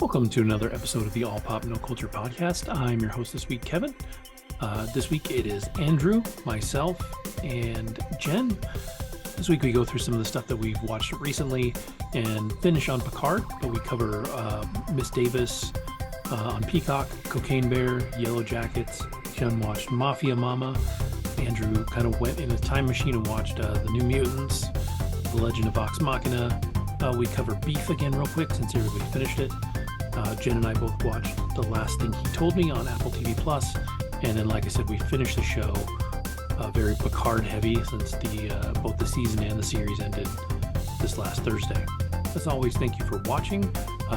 Welcome to another episode of the All Pop No Culture podcast. I'm your host this week, Kevin. This week it is Andrew, myself, and Jen. This week we go through some of the stuff that we've watched recently and finish on Picard, but we cover Miss Davis on Peacock, Cocaine Bear, YellowJackets. Jen watched Mafia Mama. Andrew kind of went in a time machine and watched the New Mutants, The Legend of Vox Machina. We cover Beef again real quick since everybody finished it. Jen and I both watched The Last Thing He Told Me on Apple TV Plus, and then, like I said, we finished the show very Picard heavy since both the season and the series ended this last Thursday. As always, thank you for watching.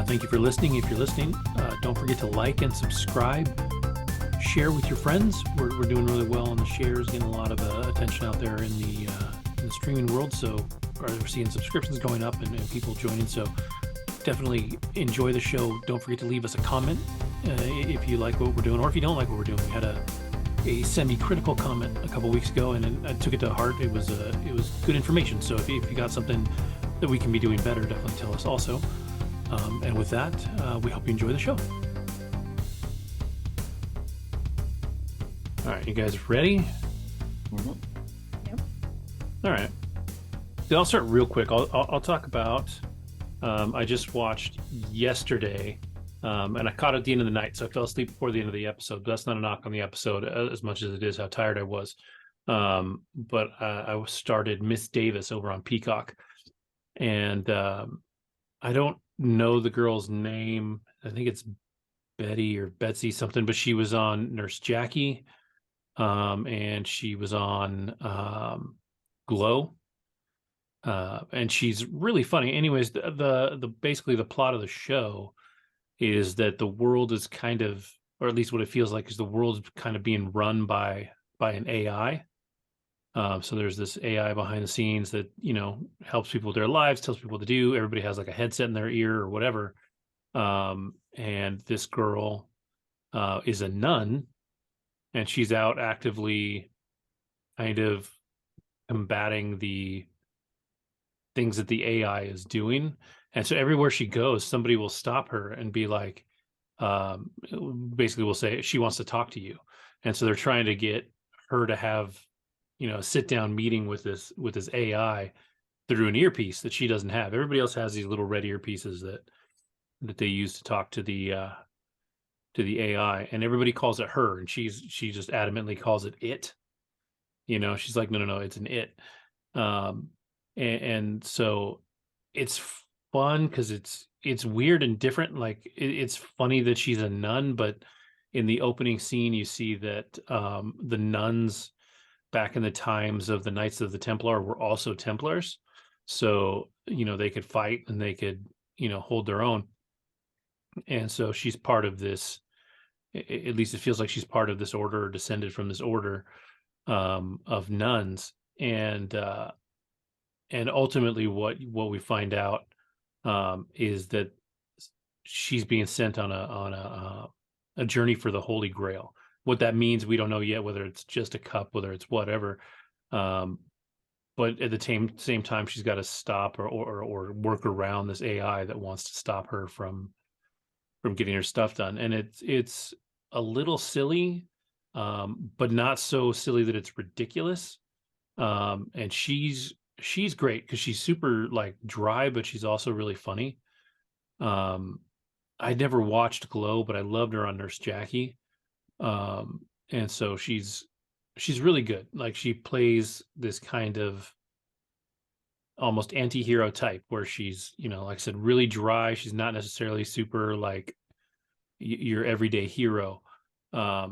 Thank you for listening. If you're listening, don't forget to like and subscribe. Share with your friends. We're doing really well on the shares, getting a lot of attention out there in the streaming world. So we're seeing subscriptions going up and people joining. So definitely enjoy the show. Don't forget to leave us a comment if you like what we're doing, or if you don't like what we're doing. We had a semi-critical comment a couple weeks ago, and I took it to heart. It was good information. So if you got something that we can be doing better, definitely tell us also. And with that, we hope you enjoy the show. All right, you guys ready? Mm-hmm. Yep. All right. So I'll start real quick. I'll talk about. I just watched yesterday, and I caught it at the end of the night, so I fell asleep before the end of the episode. But that's not a knock on the episode as much as it is how tired I was. But I started Miss Davis over on Peacock, and I don't know the girl's name. I think it's Betty or Betsy something, but she was on Nurse Jackie, and she was on Glow. And she's really funny. Anyways, the basically the plot of the show is that the world is kind of, or at least what it feels like, is the world is kind of being run by an AI. So there's this AI behind the scenes that, helps people with their lives, tells people what to do. Everybody has like a headset in their ear or whatever. And this girl is a nun, and she's out actively kind of combating the things that the AI is doing. And so everywhere she goes, somebody will stop her and be like, basically will say, she wants to talk to you. And so they're trying to get her to have, a sit down meeting with this AI through an earpiece that she doesn't have. Everybody else has these little red earpieces that they use to talk to the AI, and everybody calls it her. And she just adamantly calls it it. She's like, no, it's an it. And so it's fun because it's weird and different. Like it's funny that she's a nun, but in the opening scene, you see that the nuns back in the times of the Knights of the Templar were also Templars. So, they could fight and they could, hold their own. And so she's part of this, at least it feels like she's part of this order, or descended from this order of nuns. And ultimately, what we find out is that she's being sent on a journey for the Holy Grail. What that means, we don't know yet. Whether it's just a cup, whether it's whatever. But at the same time, she's got to stop or work around this AI that wants to stop her from getting her stuff done. And it's a little silly, but not so silly that it's ridiculous. And she's great because she's super like dry, but she's also really funny. I never watched Glow, but I loved her on Nurse Jackie. And so she's really good. Like she plays this kind of almost anti-hero type where she's, like I said, really dry. She's not necessarily super like your everyday hero. But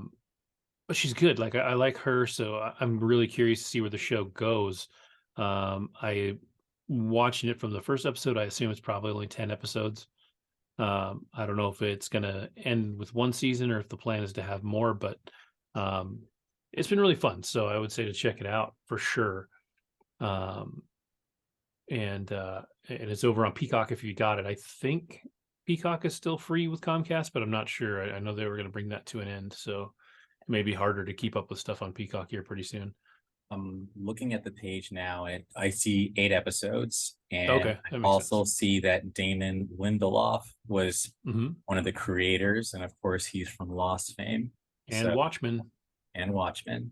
she's good. Like I like her. So I'm really curious to see where the show goes. I watching it from the first episode. I assume it's probably only 10 episodes. I don't know if it's going to end with one season or if the plan is to have more, but it's been really fun. So I would say to check it out for sure. And it's over on Peacock if you got it. I think Peacock is still free with Comcast, but I'm not sure. I know they were going to bring that to an end, so it may be harder to keep up with stuff on Peacock here pretty soon. I'm looking at the page now, and I see 8 episodes, and Okay, I that makes also sense. see that Damon Lindelof was Hmm. one of the creators, and of course, he's from Lost fame. And So, Watchmen. and Watchmen,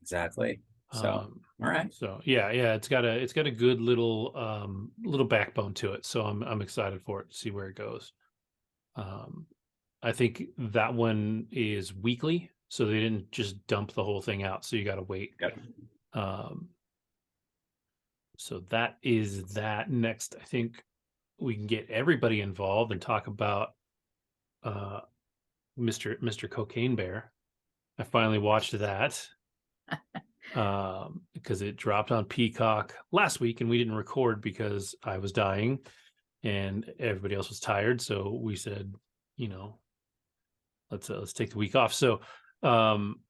exactly. So, Um, all right, so yeah, it's got a good little backbone to it. So I'm excited for it to see where it goes. Um, I think that one is weekly, so they didn't just dump the whole thing out. So you got to wait. got Um, so that is that. Next, I think we can get everybody involved and talk about uh, Mr. Cocaine Bear. I finally watched that because it dropped on Peacock last week, and we didn't record because I was dying and everybody else was tired. So we said, you know, let's take the week off. So um,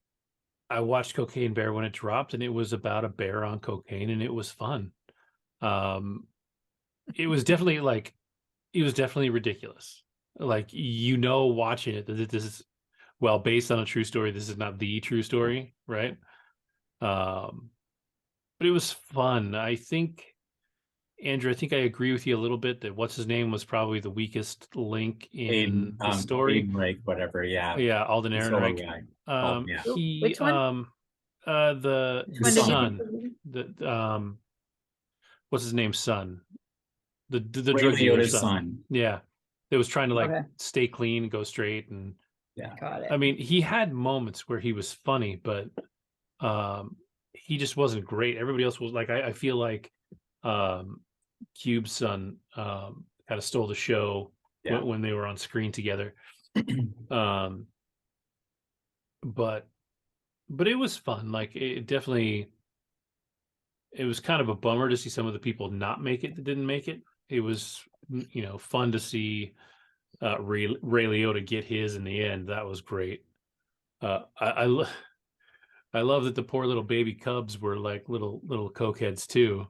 I watched Cocaine Bear when it dropped, and it was about a bear on cocaine, and it was fun. Um, it was definitely like it was definitely ridiculous. Like watching it that this is well based on a true story. This is not the true story, right? Um, but it was fun. I think Andrew, I think I agree with you a little bit that what's his name was probably the weakest link in the story. Aiden Rake, whatever. Yeah, Yeah, Alden the solo Ehrenreich. guy. Oh, yeah, He Which one? the Which the one did you son, think son, was the- the what's his name, son, the Ray drug dealer's Liotta's son. son. Yeah, that was trying to like Okay, stay clean and go straight. And Yeah, got I it. mean, he had moments where he was funny, but um, he just wasn't great. Everybody else was like, I feel like um, Cube's son kind of stole the show yeah. when they were on screen together. Um, but it was fun. Like it definitely, it was kind of a bummer to see some of the people not make it that didn't make it. It was fun to see Ray Liotta get his in the end. That was great. I love that the poor little baby cubs were like little cokeheads too.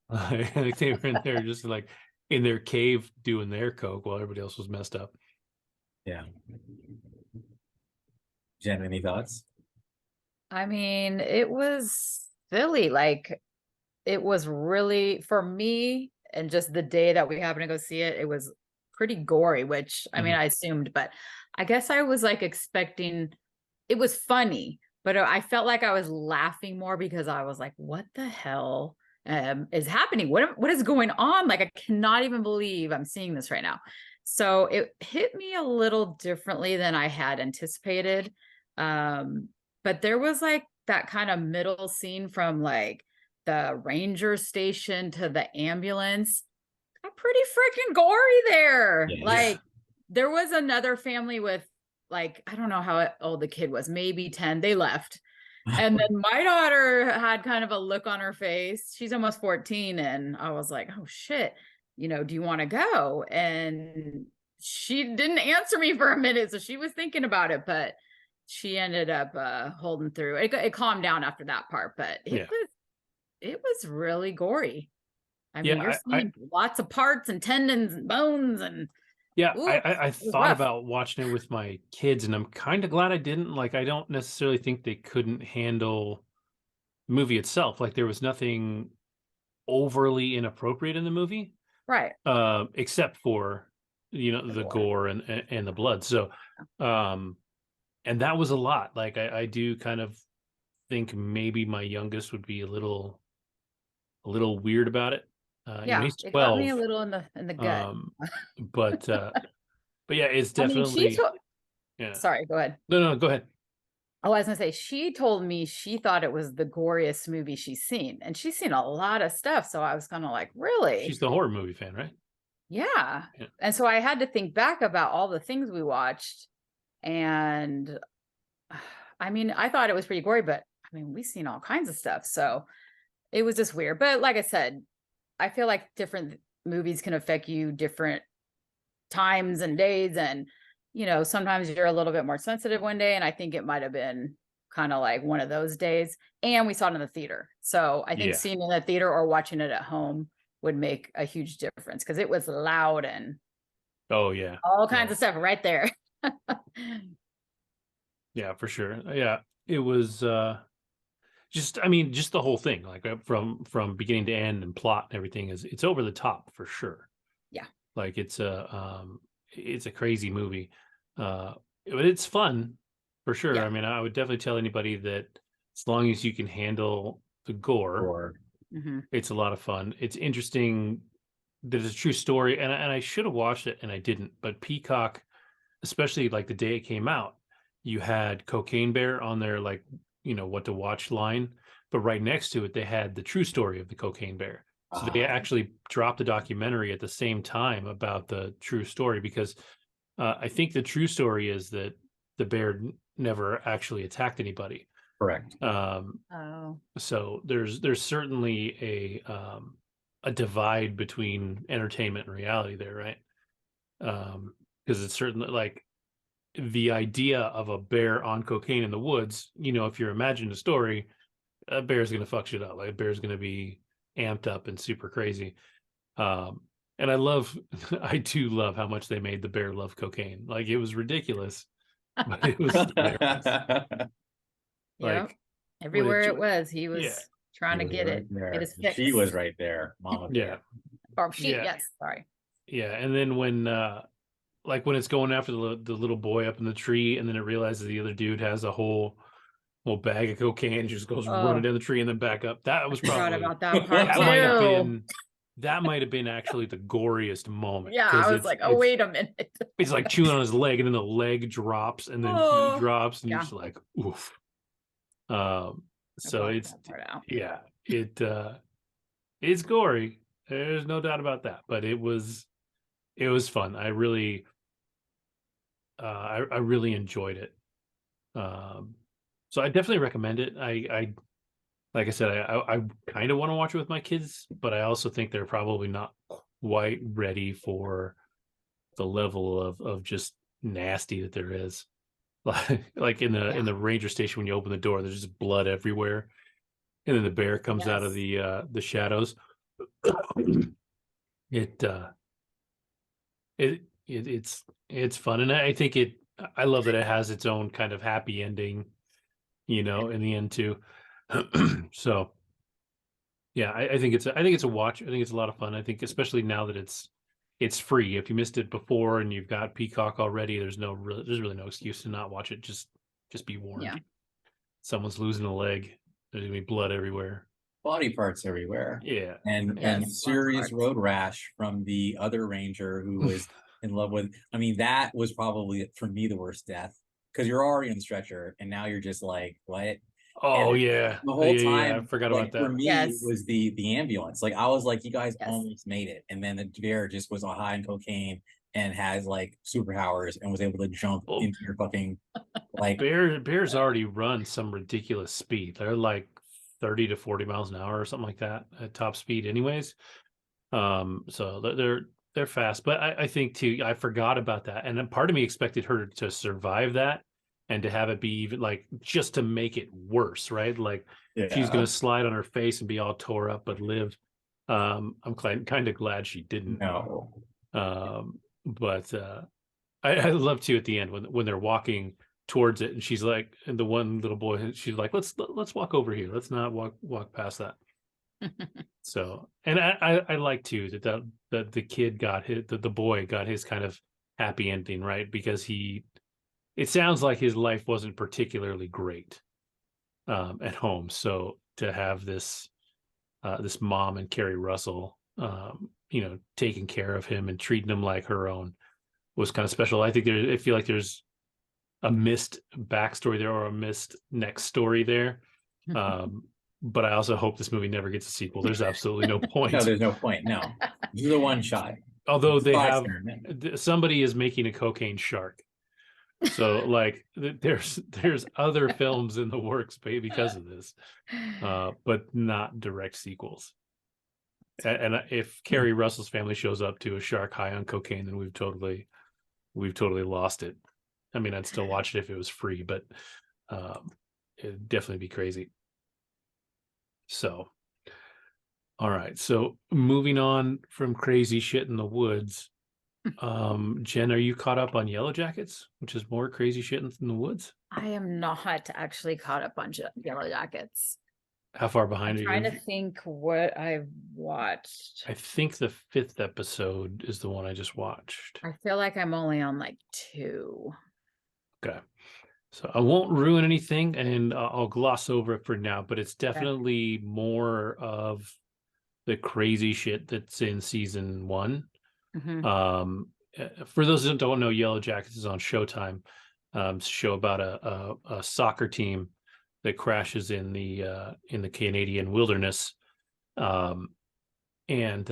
Like they were in there just like in their cave doing their coke while everybody else was messed up. Yeah. Jen, any thoughts? I mean, it was silly. Like, it was really, for me, and just the day that we happened to go see it, it was pretty gory, which I mean, Mhm. I assumed, but I guess I was like expecting it was funny, but I felt like I was laughing more because I was like, what the hell is happening? What is going on? Like, I cannot even believe I'm seeing this right now. So it hit me a little differently than I had anticipated. Um, but there was like that kind of middle scene from like the ranger station to the ambulance. Got pretty freaking gory there. Yes. Like there was another family with like, I don't know how old the kid was, maybe 10. They left. And then my daughter had kind of a look on her face. She's almost 14. And I was like, oh shit, do you want to go? And she didn't answer me for a minute. So she was thinking about it, but she ended up holding through. It calmed down after that part, but Yeah, it was really gory. I mean, you're yeah. I seeing lots of parts and tendons and bones and Yeah, ooh, I it was thought rough. about watching it with my kids, and I'm kind of glad I didn't. Like, I don't necessarily think they couldn't handle the movie itself. Like, there was nothing overly inappropriate in the movie, Right. except for The the gore. gore and the blood. So, um, and that was a lot. Like, I do kind of think maybe my youngest would be a little weird about it. Yeah, He's it got me a 12, little in the gut. um, but yeah, it's I mean, she definitely told yeah. sorry, go ahead. No, go ahead. Oh, I was gonna say she told me she thought it was the goriest movie she's seen, and she's seen a lot of stuff. So I was kind of like, really? She's the horror movie fan, right? Yeah. Yeah. And so I had to think back about all the things we watched, and I mean, I thought it was pretty gory, but I mean, we've seen all kinds of stuff. So it was just weird. But like I said, I feel like different movies can affect you different times and days. And, sometimes you're a little bit more sensitive one day. And I think it might have been kind of like one of those days. And we saw it in the theater. So I think Yeah. seeing it in the theater or watching it at home would make a huge difference because it was loud and Oh yeah. all kinds of stuff right there. Yeah, for sure. Yeah. It was just I mean, just the whole thing, like from beginning to end and plot and everything it's over the top for sure. Yeah. Like it's a crazy movie. But it's fun for sure. Yeah. I mean, I would definitely tell anybody that as long as you can handle the gore, Or it's a lot of fun. It's interesting that it's a true story, and I should have watched it and I didn't. But Peacock, especially like the day it came out, you had Cocaine Bear on their like what to watch line, but right next to it they had the true story of the Cocaine Bear. So they actually dropped a documentary at the same time about the true story because I think the true story is that the bear never actually attacked anybody. correct. So there's certainly a divide between entertainment and reality there, right? Because it's certainly like the idea of a bear on cocaine in the woods. If you're imagining a story, a bear's gonna fuck shit up. Like a bear's gonna be amped up and super crazy. And I do love how much they made the bear love cocaine. Like it was ridiculous, but it was hilarious. Yep. Like Everywhere it was, he was yeah. trying to He was get right it. there. Get his fix. She was right there, Mama Yeah. Bear. Or she, Yeah. yes, sorry. Yeah, and then when like when it's going after the little boy up in the tree, and then it realizes the other dude has a whole bag of cocaine, and just goes running down the tree and then back up. That was Forgot probably about that part that too. might have been actually the goriest moment. Yeah, I was like, oh, wait a minute. It's like chewing on his leg, and then the leg drops, and then he drops, and you're just like, oof. So it's gory. There's no doubt about that, but it was fun. I really I really enjoyed it. So I definitely recommend it. I like I said, I kind of want to watch it with my kids, but I also think they're probably not quite ready for the level of just nasty that there is. Like in the ranger station, when you open the door, there's just blood everywhere, and then the bear comes out of the shadows. It's fun, and I think I love that it has its own kind of happy ending, in the end too. So yeah, I think it's a watch. I think it's a lot of fun. I think especially now that it's free. If you missed it before and you've got Peacock already, there's really no excuse to not watch it. Just be warned. Yeah. Someone's losing a leg. There's gonna be blood everywhere. Body parts everywhere. Yeah. And serious road rash from the other ranger who was in love with. I mean, that was probably for me the worst death, because you're already on the stretcher and now you're just like, what? Oh and yeah. The whole time, I forgot like, about that. For me, it was the ambulance. Like I was like, you guys almost made it, and then the bear just was on high on cocaine and has like superpowers and was able to jump into your fucking like bears already run some ridiculous speed. They're like 30 to 40 miles an hour or something like that at top speed anyways. So they're fast, but I think too, I forgot about that. And then part of me expected her to survive that and to have it be even like just to make it worse, right? Like she's going to slide on her face and be all tore up, but live. I'm kind of glad she didn't. No. But I love too at the end when they're walking towards it, and she's like, and the one little boy, she's like, let's walk over here. Let's not walk past that. So, and I like too that the kid got the boy got his kind of happy ending, right? Because it sounds like his life wasn't particularly great at home. So to have this mom and Carrie Russell, taking care of him and treating him like her own was kind of special. I feel like there's a missed backstory there, or a missed next story there. But I also hope this movie never gets a sequel. There's absolutely no point. No, there's no point. No, this is a one shot. Although somebody is making a cocaine shark. So like there's other films in the works because of this, but not direct sequels. And if Carrie Russell's family shows up to a shark high on cocaine, then we've totally lost it. I mean, I'd still watch it if it was free, but it'd definitely be crazy. So, all right. So moving on from crazy shit in the woods, Jen, are you caught up on YellowJackets, which is more crazy shit in the woods? I am not actually caught up on YellowJackets. How far I'm behind are trying you? to think what I've watched. I think the 5th episode is the one I just watched. I feel like I'm only on like 2. Okay. So I won't ruin anything, and I'll gloss over it for now, but it's Okay. definitely more of the crazy shit that's in season 1. Mhm. For those that don't know, YellowJackets is on Showtime. It's a show about a soccer team that crashes in the Canadian wilderness. Um, and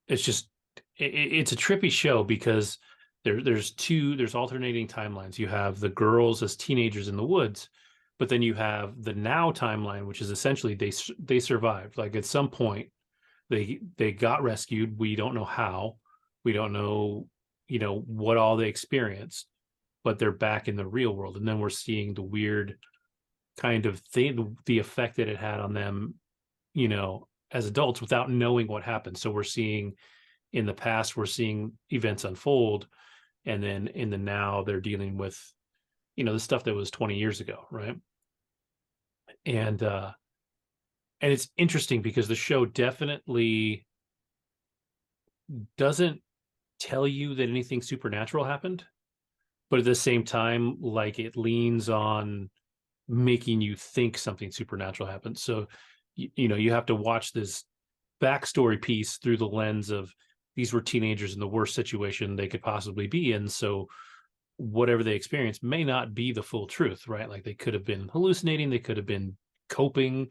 it's just it's a trippy show because there's alternating timelines. You have the girls as teenagers in the woods, but then you have the now timeline, which is essentially they survived. Like at some point they got rescued. We don't know how. We don't know, what all they experienced, but they're back in the real world. And then we're seeing the weird kind of thing, the effect that it had on them, as adults without knowing what happened. So we're seeing in the past, we're seeing events unfold. And then in the now, they're dealing with, the stuff that was 20 years ago. Right. And it's interesting because the show definitely doesn't tell you that anything supernatural happened, but at the same time, like it leans on making you think something supernatural happened. So, you have to watch this backstory piece through the lens of these were teenagers in the worst situation they could possibly be in. So, whatever they experienced may not be the full truth, right? Like they could have been hallucinating, they could have been coping,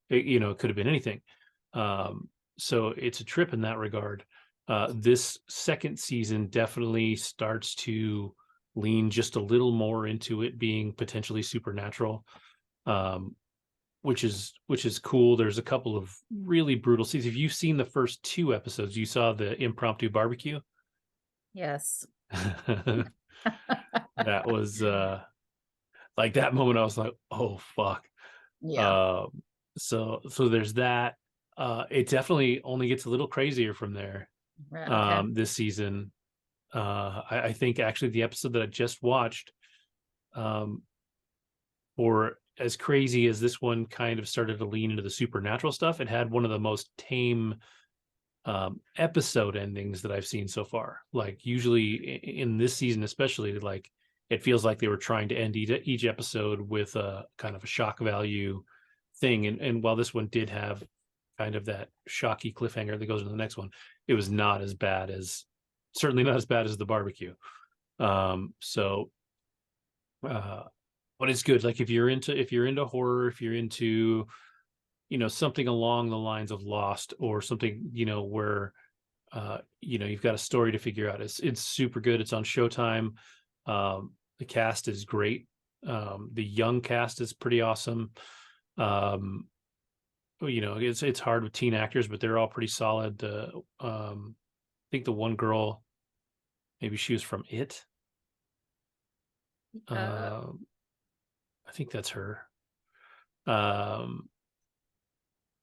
it could have been anything. So, it's a trip in that regard. This second season definitely starts to lean just a little more into it being potentially supernatural, um, which is cool. There's a couple of really brutal scenes. If you've seen the first 2 episodes, you saw the impromptu barbecue. Yes. That was like that moment. I was like, oh fuck. Yeah. Um, so there's that. It definitely only gets a little crazier from there. Right. Okay. This season. I think actually the episode that I just watched, um, or as crazy as this one kind of started to lean into the supernatural stuff, it had one of the most tame episode endings that I've seen so far. Like usually in this season, especially, like it feels like they were trying to end each episode with a kind of a shock value thing. And while this one did have kind of that shocky cliffhanger that goes into the next one, it was not as bad as certainly not as bad as the barbecue. So but it's good. Like if you're into horror, if you're into, something along the lines of Lost or something, where you've got a story to figure out. It's super good. It's on Showtime. The cast is great. The young cast is pretty awesome. Um, it's hard with teen actors, but they're all pretty solid. I think the one girl, maybe she was from It. Uh, I think that's her. Um,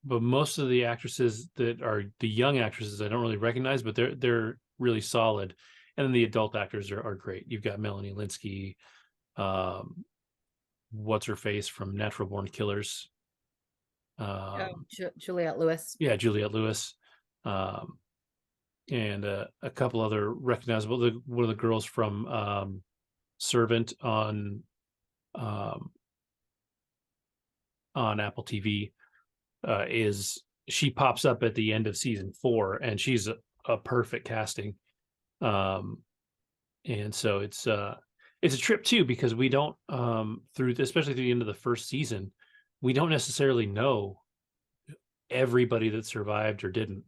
but most of the actresses that are the young actresses I don't really recognize, but they're really solid. And then the adult actors are great. You've got Melanie Linsky, um, what's her face from Natural Born Killers. Juliette Lewis. Yeah, Juliette Lewis, um, and a couple other recognizable. One of the girls from Servant um, on Apple TV is she pops up at the end of season 4, and she's a perfect casting. And so it's a trip too because we don't especially through the end of the first season, we don't necessarily know everybody that survived or didn't.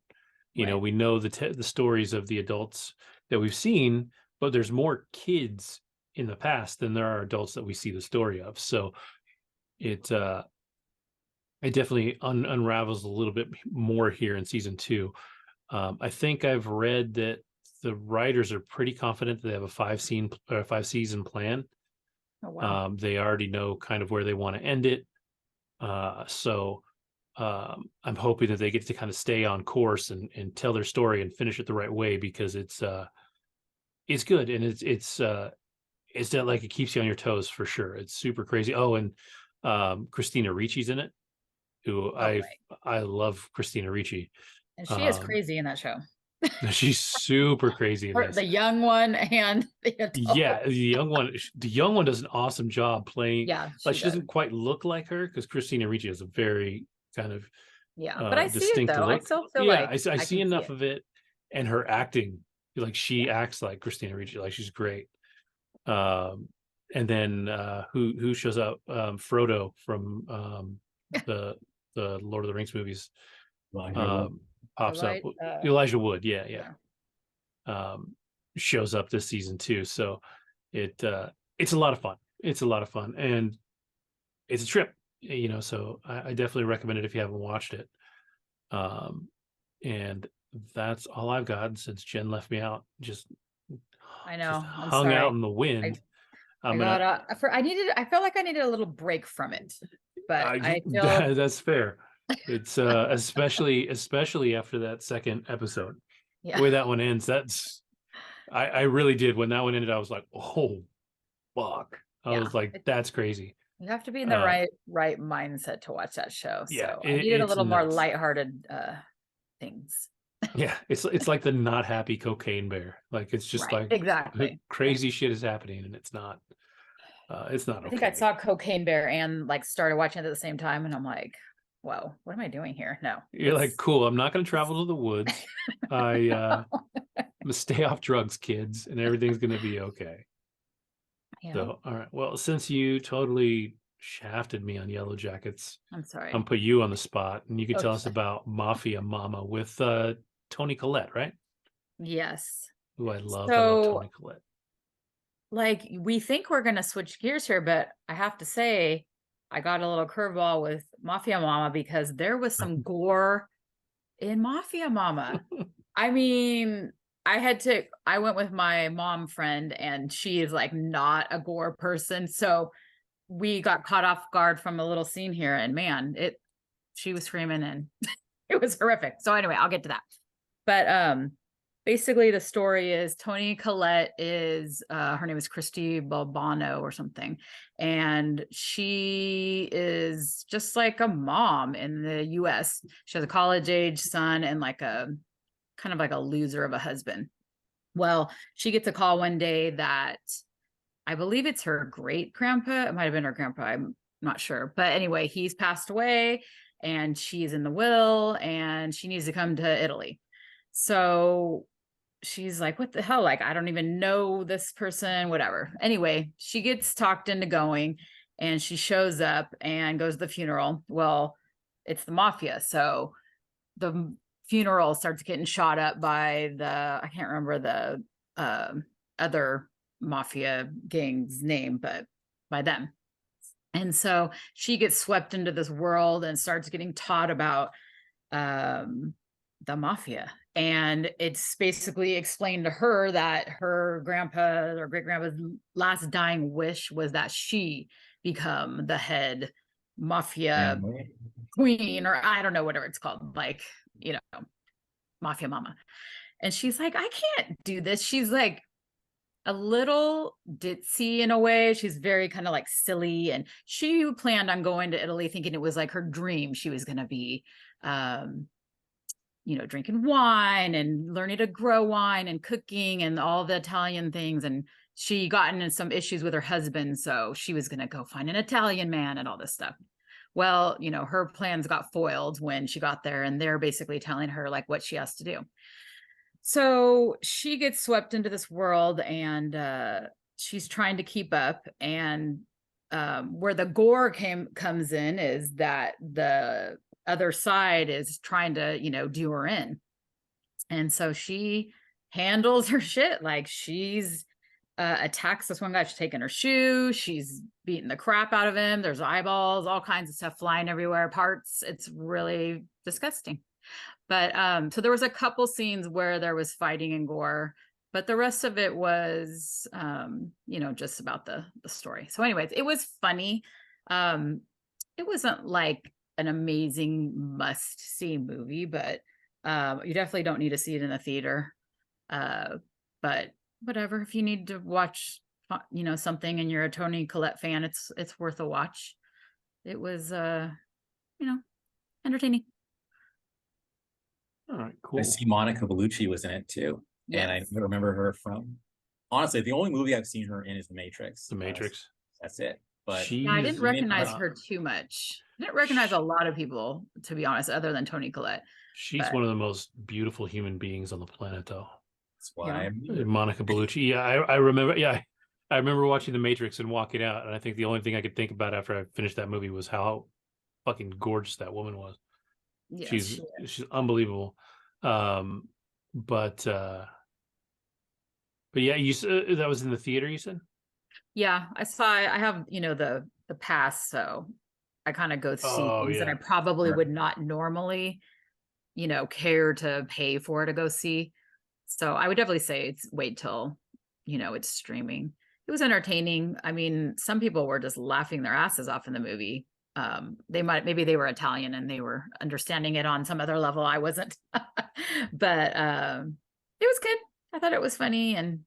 Right. We know the stories of the adults that we've seen, but there's more kids in the past than there are adults that we see the story of. So it definitely unravels a little bit more here in season 2. I think I've read that the writers are pretty confident that they have a 5-season plan. Oh wow. They already know kind of where they want to end it. So I'm hoping that they get to kind of stay on course and tell their story and finish it the right way because it's good and it's not like it keeps you on your toes for sure. It's super crazy. Oh, and Christina Ricci's in it, who right. I love Christina Ricci. And she is crazy in that show. She's super crazy in this. The young one and the adult. Yeah, the young one does an awesome job playing. Yeah, Like she doesn't quite look like her because Christina Ricci has a very kind of but I see it distinct though. look. I still feel Yeah, like I see can enough of it, and her acting, like she acts like Christina Ricci, like she's great. And then who shows up? Frodo from the Lord of the Rings movies. Pops up. Elijah Wood, yeah. Shows up this season too. So it's a lot of fun. It's a lot of fun, and it's a trip. So I definitely recommend it if you haven't watched it. And that's all I've got since Jen left me out. I know. Just hung out in the wind. I felt like I needed a little break from it, but I feel that's fair. It's especially after that second episode. The way that one ends, I really did. When that one ended, I was like, oh fuck. I was like, that's crazy. You have to be in the right mindset to watch that show. So I needed a little more lighthearted things. Yeah, it's like the not happy cocaine bear. Like it's just like exactly crazy shit is happening, and it's not okay. I think I saw Cocaine Bear and like started watching it at the same time, and I'm like, whoa, what am I doing here? No. You're like, cool, I'm not gonna travel to the woods. I'm gonna stay off drugs, kids, and everything's gonna be okay. Yeah. So all right. Well, since you totally shafted me on YellowJackets, I'm sorry. I'm put you on the spot, and you can tell us about Mafia Mama with Toni Collette, right? Yes. Who I love. I love Toni Collette. Like we think we're gonna switch gears here, but I have to say, I got a little curveball with Mafia Mama because there was some gore in Mafia Mama. I mean, I went with my mom friend, and she is like not a gore person, so we got caught off guard from a little scene here, and man, she was screaming and it was horrific. So anyway, I'll get to that. But basically the story is Toni Collette is her name is Christy Balbano or something, and she is just like a mom in the US. She has a college age son and like a kind of like a loser of a husband. Well, she gets a call one day that I believe it's her great grandpa. It might have been her grandpa. I'm not sure. But anyway, he's passed away and she's in the will and she needs to come to Italy. So she's like, what the hell? Like, I don't even know this person, whatever. Anyway, she gets talked into going and she shows up and goes to the funeral. Well, it's the mafia. So the funeral starts getting shot up by I can't remember the other mafia gang's name, but by them. And so she gets swept into this world and starts getting taught about the mafia. And it's basically explained to her that her grandpa or great grandpa's last dying wish was that she become the head mafia queen, or I don't know, whatever it's called, like, Mafia Mama. And she's like, I can't do this. She's like a little ditzy in a way. She's very kind of like silly. And she planned on going to Italy thinking it was like her dream. She was going to be, drinking wine and learning to grow wine and cooking and all the Italian things. And she got into some issues with her husband. So she was going to go find an Italian man and all this stuff. Well, her plans got foiled when she got there, and they're basically telling her like what she has to do. So she gets swept into this world, and she's trying to keep up. And where the gore comes in is that the other side is trying to, do her in. And so she handles her shit. Like she's attacks this one guy. She's taking her shoe. She's beating the crap out of him. There's eyeballs, all kinds of stuff flying everywhere, parts. It's really disgusting. But so there was a couple scenes where there was fighting and gore, but the rest of it was, just about the story. So anyways, it was funny. It wasn't like an amazing must-see movie, but you definitely don't need to see it in a theater. But whatever, if you need to watch, something and you're a Toni Collette fan, it's worth a watch. It was, entertaining. All right, cool. I see Monica Bellucci was in it too, and I remember her from. Honestly, the only movie I've seen her in is The Matrix. The Matrix. That's it. But Yeah, I didn't recognize her too much. I didn't recognize a lot of people, to be honest, other than Toni Collette. She's one of the most beautiful human beings on the planet, though. That's why Monica Bellucci. Yeah, I remember. Yeah, I remember watching The Matrix and walking out, and I think the only thing I could think about after I finished that movie was how fucking gorgeous that woman was. Yeah, she's unbelievable. But yeah, you that was in the theater, you said? Yeah, I saw. I have the pass, so I kind of go see things that I probably would not normally, care to pay for to go see. So I would definitely say it's wait till it's streaming. It was entertaining. I mean, some people were just laughing their asses off in the movie. Maybe they were Italian and they were understanding it on some other level. I wasn't, but it was good. I thought it was funny and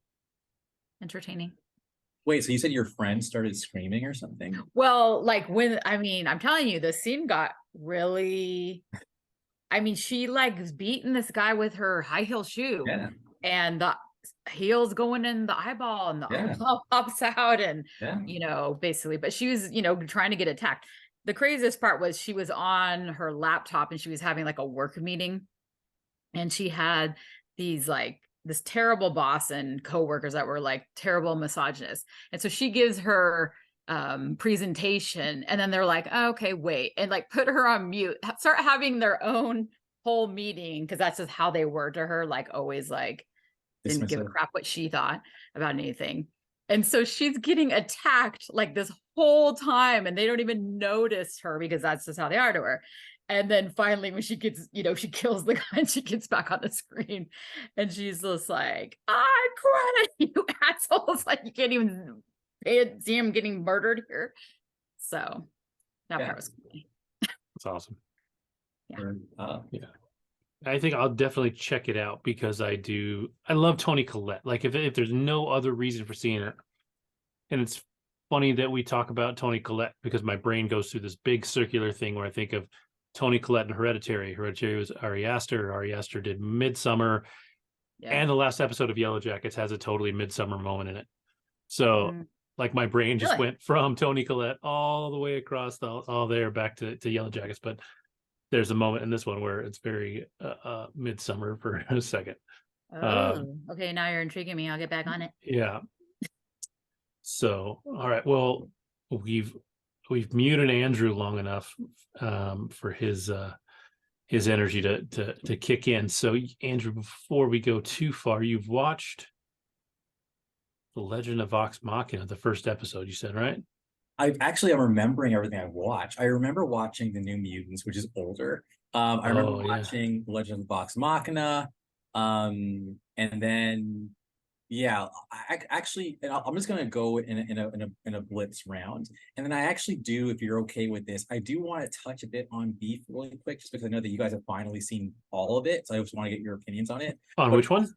entertaining. Wait, so you said your friend started screaming or something? Well, I'm telling you, the scene got really. I mean, she was beating this guy with her high heel shoe, and the heels going in the eyeball, and the eyeball pops out, and basically. But she was, trying to get attacked. The craziest part was she was on her laptop and she was having a work meeting, and she had these this terrible boss and coworkers that were terrible misogynists, and so she gives her presentation, and then they're like, oh, okay, wait, and put her on mute, start having their own whole meeting, because that's just how they were to her, always didn't give a crap what she thought about anything. And so she's getting attacked this whole time, and they don't even notice her because that's just how they are to her. And then finally, when she gets, she kills the guy and she gets back on the screen, and she's just like, I quit, you assholes. You can't even see him getting murdered here. So that part was funny. That's awesome. Yeah. I think I'll definitely check it out because I love Toni Collette. If there's no other reason for seeing it, and it's funny that we talk about Toni Collette because my brain goes through this big circular thing where I think of Toni Collette and Hereditary. Hereditary was Ari Aster. Ari Aster did Midsummer, and the last episode of YellowJackets has a totally Midsummer moment in it. So my brain just went from Toni Collette all the way across all there back to YellowJackets. But there's a moment in this one where it's very Midsummer for a second. Okay, now you're intriguing me. I'll get back on it. Yeah. So, all right. Well, we've muted Andrew long enough for his energy to kick in. So, Andrew, before we go too far, you've watched The Legend of Vox Machina, the first episode, you said, right? I'm remembering everything I watched. I remember watching The New Mutants, which is older. I remember watching The Legend of Vox Machina. And then, I'm just going to go in a blitz round. And then I actually do, if you're okay with this, I do want to touch a bit on Beef really quick, just because I know that you guys have finally seen all of it. So I just want to get your opinions on it. Which one?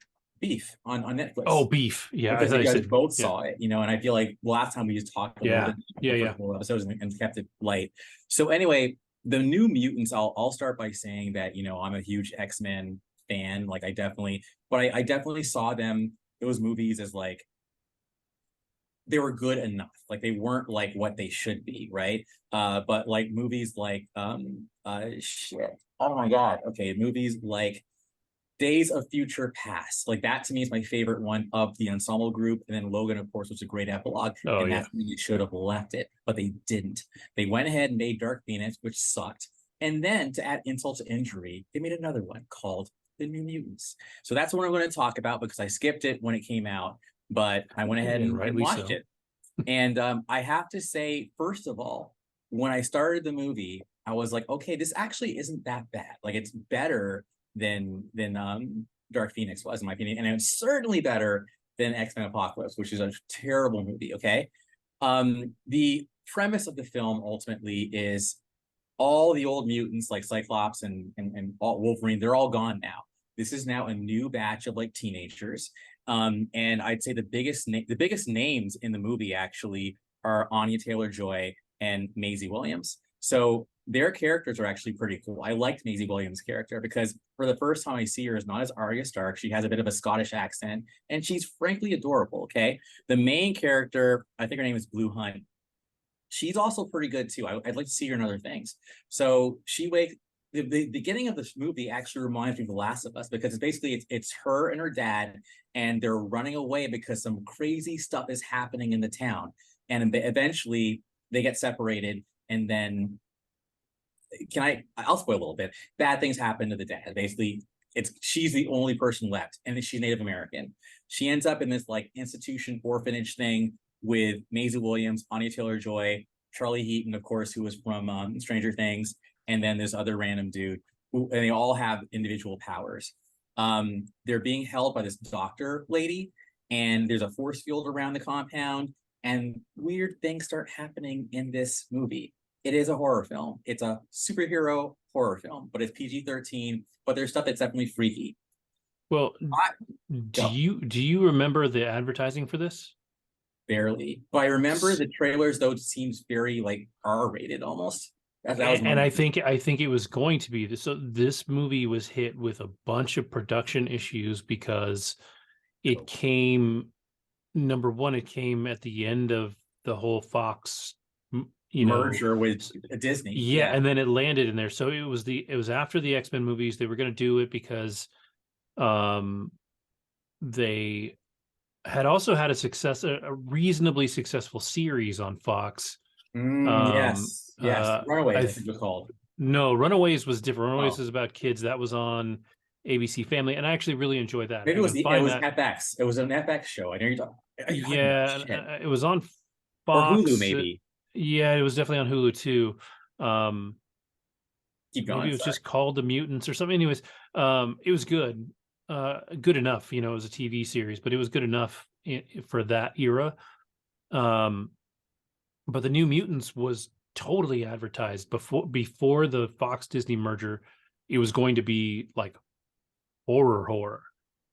Beef on Netflix. Oh, Beef. Yeah. Because you guys both saw it, and I feel like last time we just talked a little bit episodes and kept it light. So anyway, The New Mutants, I'll start by saying that, I'm a huge X-Men fan. I definitely saw those movies as they were good enough. They weren't what they should be, right? But movies shit. Oh my God. Okay, movies Days of Future Past, that to me is my favorite one of the ensemble group. And then Logan, of course, was a great epilogue. That's where they should have left it, but they didn't. They went ahead and made Dark Phoenix, which sucked. And then to add insult to injury, they made another one called The New Mutants. So that's what I'm going to talk about because I skipped it when it came out, but I went ahead and watched it. And I have to say, first of all, when I started the movie, I was like, okay, this actually isn't that bad. It's better than Dark Phoenix was, in my opinion, and it's certainly better than X-Men Apocalypse, which is a terrible movie. Okay, the premise of the film ultimately is all the old mutants like Cyclops and Wolverine, they're all gone now. This is now a new batch of teenagers, and I'd say the biggest names in the movie actually are Anya Taylor-Joy and Maisie Williams. So their characters are actually pretty cool. I liked Maisie Williams' character because for the first time I see her as not as Arya Stark. She has a bit of a Scottish accent, and she's frankly adorable. Okay, the main character, I think her name is Blue Hunt. She's also pretty good too. I'd like to see her in other things. So she wakes. The beginning of this movie actually reminds me of The Last of Us because it's her and her dad, and they're running away because some crazy stuff is happening in the town, and eventually they get separated, and then I'll spoil a little bit. Bad things happen to the dad. Basically, she's the only person left, and she's Native American. She ends up in this like institution orphanage thing with Maisie Williams, Anya Taylor-Joy, Charlie Heaton, of course, who was from Stranger Things, and then this other random dude and they all have individual powers. They're being held by this doctor lady, and there's a force field around the compound, and weird things start happening in this movie. It is a horror film. It's a superhero horror film, but it's PG-13. But there's stuff that's definitely freaky. Well, do you remember the advertising for this? Barely, but I remember the trailers. Though it seems very like R-rated almost. And I think it was going to be this. So this movie was hit with a bunch of production issues because it came. Number one, it came at the end of the whole Fox merger with Disney. Yeah, and then it landed in there. So it was after the X-Men movies. They were going to do it because they had also had a reasonably successful series on Fox. Yes. Runaways, I think it was called. No, Runaways was different. Runaways was about kids. That was on ABC Family, and I actually really enjoyed that. Maybe it was FX. It was an FX show. I know you're talking. Yeah, it was on Fox or Hulu, maybe. Yeah, it was definitely on Hulu too. Keep going. Maybe it was just called The Mutants or something. Anyways, it was good, good enough. It was a TV series, but it was good enough for that era. But the New Mutants was totally advertised before the Fox Disney merger. It was going to be like horror.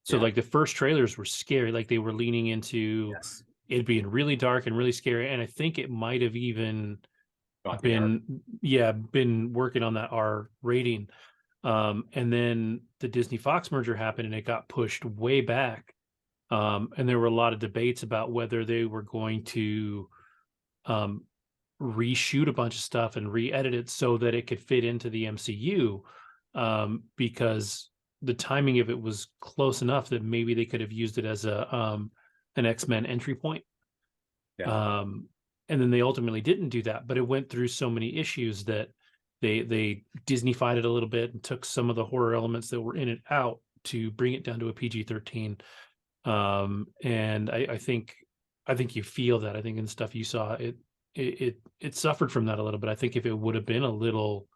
So like the first trailers were scary. Like they were leaning into it being really dark and really scary. And I think it might have even been working on that R rating. And then the Disney Fox merger happened and it got pushed way back. And there were a lot of debates about whether they were going to reshoot a bunch of stuff and re-edit it so that it could fit into the MCU, because the timing of it was close enough that maybe they could have used it as an X-Men entry point. And then they ultimately didn't do that, but it went through so many issues that they Disney-fied it a little bit and took some of the horror elements that were in it out to bring it down to a PG-13. And I think you feel that. I think in the stuff you saw, it suffered from that a little bit. I think if it would have been a little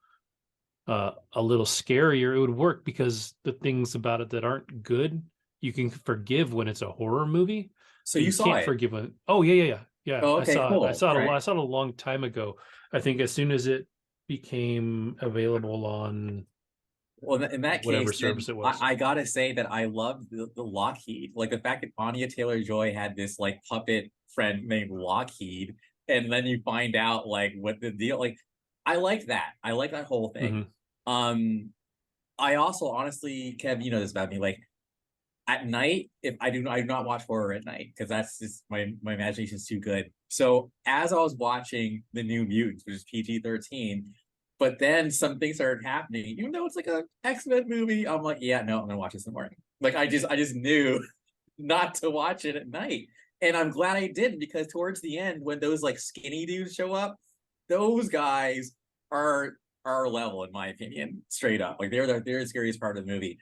scarier, it would work, because the things about it that aren't good, you can forgive when it's a horror movie. So you saw it? Forgive when. Oh yeah. Oh, okay, cool. I saw it a long time ago. I think as soon as it became available on, well, in that whatever case, service it was, I gotta say that I love the Lockheed, like the fact that Anya Taylor-Joy had this like puppet friend named Lockheed, and then you find out like what the deal. Like, I like that. I like that whole thing. I also honestly, Kev, you know this about me. Like at night, if I do not watch horror at night, because that's just my imagination is too good. So as I was watching the New Mutants, which is PG-13. But then some things started happening, even though it's like a X-Men movie. I'm like, yeah, no, I'm gonna watch this in the morning. Like I just knew not to watch it at night. And I'm glad I didn't, because towards the end, when those like skinny dudes show up, those guys are our level, in my opinion, straight up. Like they're the scariest part of the movie.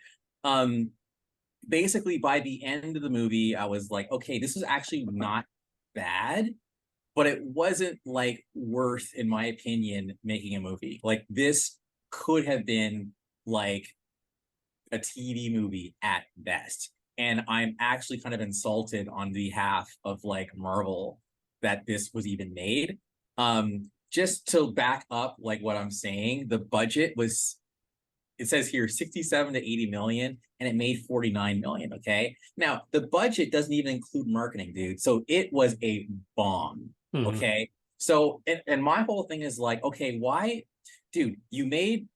Basically by the end of the movie, I was like, okay, this is actually not bad. But it wasn't like worth, in my opinion, making a movie. Like this could have been like a TV movie at best. And I'm actually kind of insulted on behalf of like Marvel that this was even made. Just to back up like what I'm saying, the budget was, it says here 67 to 80 million, and it made 49 million. Okay. Now the budget doesn't even include marketing, dude. So it was a bomb. Okay. So, and my whole thing is like, okay, why dude, you made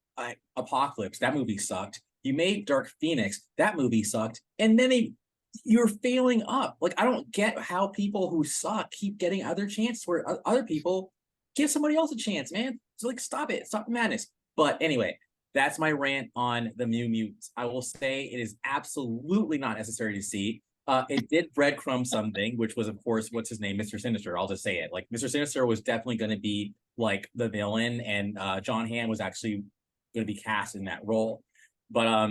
Apocalypse, that movie sucked. You made Dark Phoenix, that movie sucked, and then you're failing up. Like, I don't get how people who suck keep getting other chances where other people give somebody else a chance, man. So like, stop it, stop the madness. But anyway, that's my rant on the New Mutants. I will say it is absolutely not necessary to see. It did breadcrumb something, which was, of course, what's his name, Mr. Sinister. I'll just say it. Like, Mr. Sinister was definitely going to be like the villain, and John Hamm was actually going to be cast in that role. But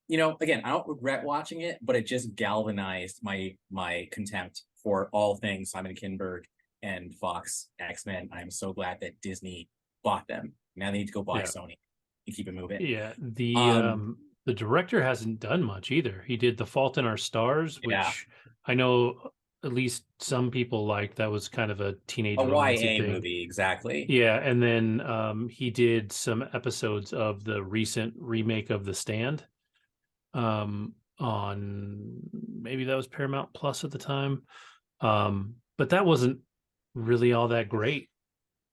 you know, again, I don't regret watching it, but it just galvanized my contempt for all things Simon Kinberg and Fox X-Men. I'm so glad that Disney bought them. Now they need to go buy Sony and keep it moving. Yeah, the director hasn't done much either. He did The Fault in Our Stars, which I know at least some people liked. That was kind of a teenage YA movie, exactly. Yeah, and then he did some episodes of the recent remake of The Stand. On maybe that was Paramount Plus at the time, but that wasn't really all that great,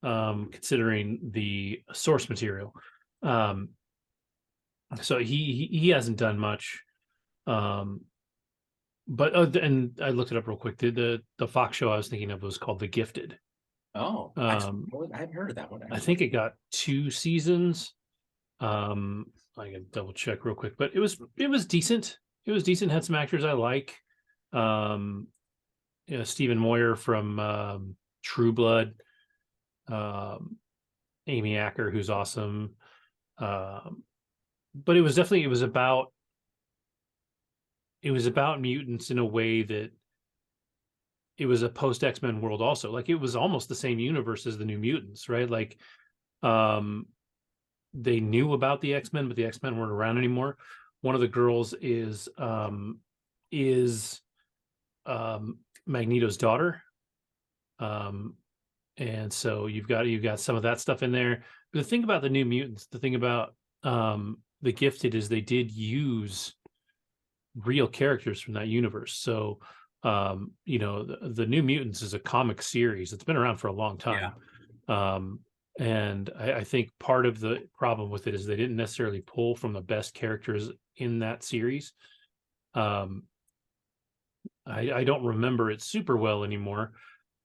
considering the source material. So he hasn't done much. But and I looked it up real quick. The Fox show I was thinking of was called The Gifted. Oh, I hadn't heard of that one. I think it got 2 seasons. I can double check real quick, but it was decent. It was decent. Had some actors I like. You know, Stephen Moyer from True Blood. Amy Acker, who's awesome. But it was about mutants in a way that it was a post X-Men world also. Like, it was almost the same universe as the New Mutants, right? Like, they knew about the X-Men, but the X-Men weren't around anymore. One of the girls is Magneto's daughter. And so you've got some of that stuff in there. But the thing about the New Mutants, the thing about The Gifted, is they did use real characters from that universe. So you know, the New Mutants is a comic series. It's been around for a long time. And I think part of the problem with it is they didn't necessarily pull from the best characters in that series. I don't remember it super well anymore.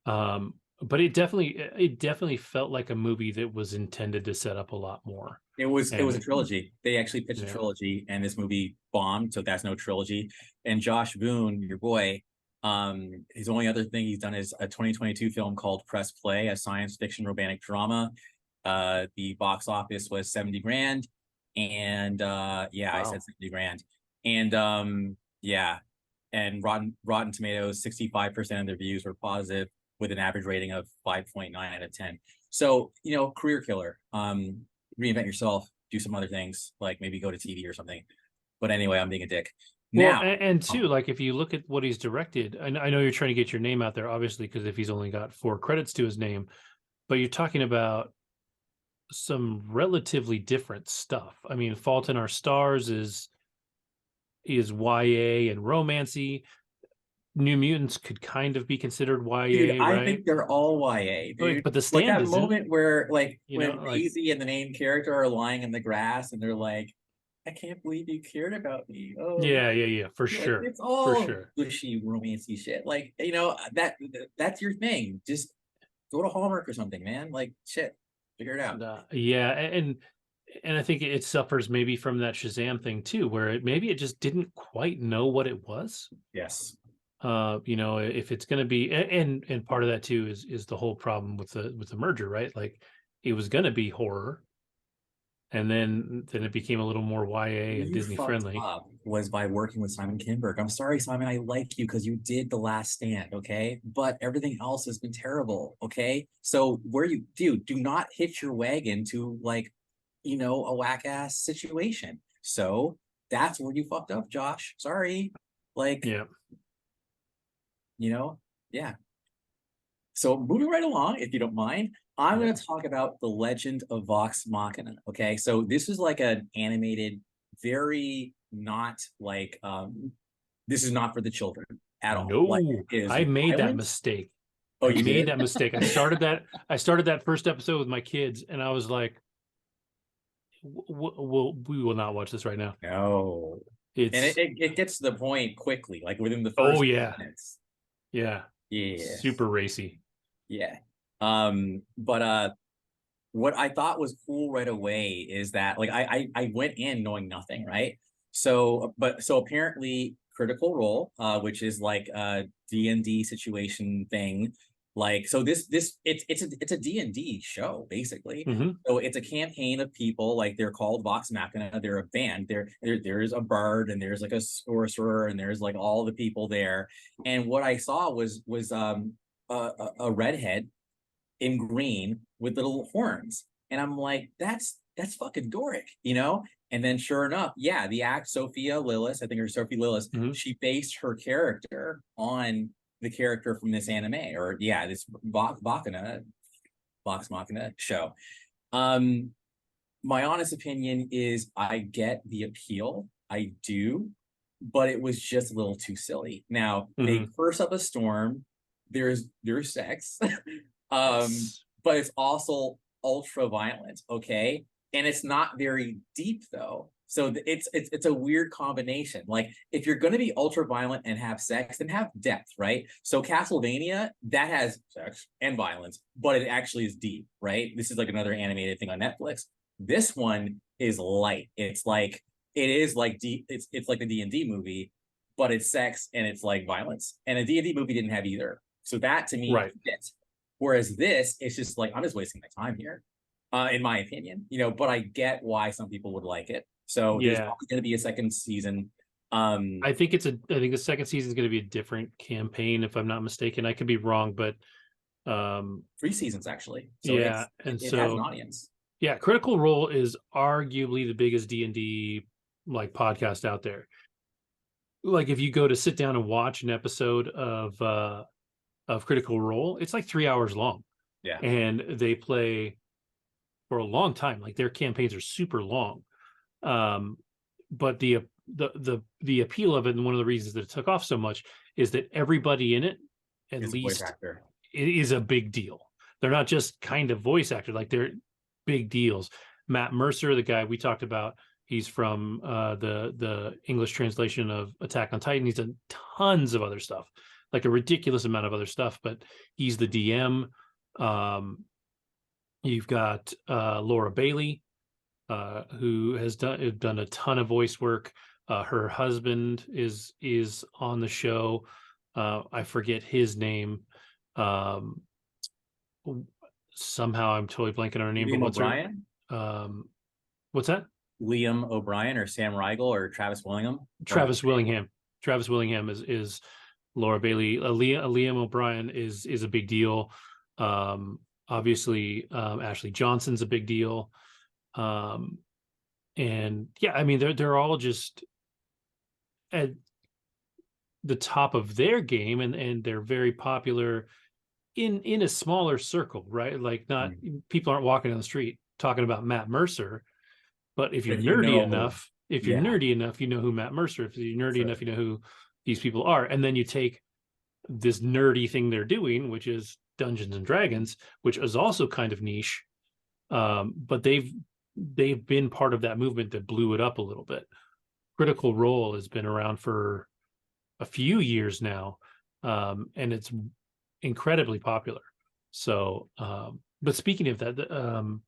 But it definitely felt like a movie that was intended to set up a lot more. It was a trilogy. They actually pitched a trilogy, and this movie bombed, so that's no trilogy. And Josh Boone, your boy, his only other thing he's done is a 2022 film called Press Play, a science fiction romantic drama. The box office was 70 grand, and wow. I said 70 grand, and and Rotten Tomatoes, 65% of their reviews were positive, with an average rating of 5.9 out of 10. So, you know, career killer. Reinvent yourself, do some other things, like maybe go to TV or something. But anyway, I'm being a dick. Now, well, and too, like, if you look at what he's directed, I know you're trying to get your name out there, obviously, because if he's only got 4 credits to his name, but you're talking about some relatively different stuff. I mean, Fault in Our Stars is YA and romancy. New Mutants could kind of be considered YA, dude, right? I think they're all YA, dude. But The Stand, like that moment where, like, when like, Maisie and the main character are lying in the grass, and they're like, "I can't believe you cared about me." Oh, yeah, for sure. It's all for sure. Bushy, romancy shit. Like, you know, that's your thing. Just go to Hallmark or something, man. Like, shit, figure it out. And I think it suffers maybe from that Shazam thing too, where maybe it just didn't quite know what it was. Yes. You know, if it's going to be, and part of that too is the whole problem with the merger, right? Like, it was going to be horror, and then it became a little more YA and Disney friendly. Was by working with Simon Kinberg. I'm sorry, Simon, I like you because you did The Last Stand, okay? But everything else has been terrible, okay? So do not hitch your wagon to, like, you know, a whack ass situation. So that's where you fucked up, Josh. Sorry. Like, yeah. You know, yeah. So moving right along, if you don't mind, I'm going to talk about The Legend of Vox Machina. Okay, so this is like an animated, very not like this is not for the children at all. No, like, I made that mistake. Oh, you made that mistake. I started that first episode with my kids, and I was like, we will not watch this right now. No, it's and it gets to the point quickly, like within the oh first yeah minutes. yeah super racy. Yeah. But what I thought was cool right away is that like I went in knowing nothing, right? So apparently Critical Role, which is like a D&D situation thing, like so it's a D&D show basically. Mm-hmm. So it's a campaign of people, like they're called Vox Machina, they're a band, there's a bard and there's like a sorcerer and there's like all the people there. And what I saw was a redhead in green with little horns. And I'm like, that's fucking Doric, you know? And then sure enough, yeah, the act Sophia Lillis, I think her Sophie Lillis, Mm-hmm. she based her character on the character from this anime, or yeah, this Vox Machina show. My honest opinion is I get the appeal. I do, but it was just a little too silly. Now they curse up a storm. There's sex. But it's also ultra violent, okay? And it's not very deep though. So it's a weird combination. Like if you're going to be ultra violent and have sex, then have depth, right? So Castlevania, that has sex and violence, but it actually is deep, right? This is like another animated thing on Netflix. This one is light. It's like it is like deep. It's like the D&D movie, but it's sex and it's like violence. And a D&D movie didn't have either. So that to me fits. Whereas this, it's just like, I'm just wasting my time here, in my opinion, you know, but I get why some people would like it. So there's probably going to be a second season. I think the second season is going to be a different campaign, if I'm not mistaken. I could be wrong, but 3 seasons actually. So it has an audience. Yeah, Critical Role is arguably the biggest D&D like podcast out there. Like if you go to sit down and watch an episode of Critical Role, it's like 3 hours long. Yeah. And they play for a long time. Like their campaigns are super long. But the appeal of it, and one of the reasons that it took off so much, is that everybody in it at least is a big deal. They're not just kind of voice actor, like they're big deals. Matt Mercer, the guy we talked about, he's from the English translation of Attack on Titan. He's done tons of other stuff, like a ridiculous amount of other stuff, but he's the DM. You've got Laura Bailey, who has done a ton of voice work. Her husband is on the show. I forget his name. Somehow I'm totally blanking on her name. Liam but O'Brien? What's that? Liam O'Brien or Sam Riegel or Travis Willingham? Travis Willingham. Travis Willingham is Laura Bailey. Liam O'Brien is a big deal. Obviously, Ashley Johnson's a big deal. And yeah, I mean, they're all just at the top of their game, and they're very popular in a smaller circle, right? Like not people aren't walking down the street talking about Matt Mercer, but if you're nerdy enough, you know who Matt Mercer. If you're nerdy enough, you know who these people are. And then you take this nerdy thing they're doing, which is Dungeons and Dragons, which is also kind of niche, but they've been part of that movement that blew it up a little bit. Critical Role has been around for a few years now, and it's incredibly popular. So, but speaking of that,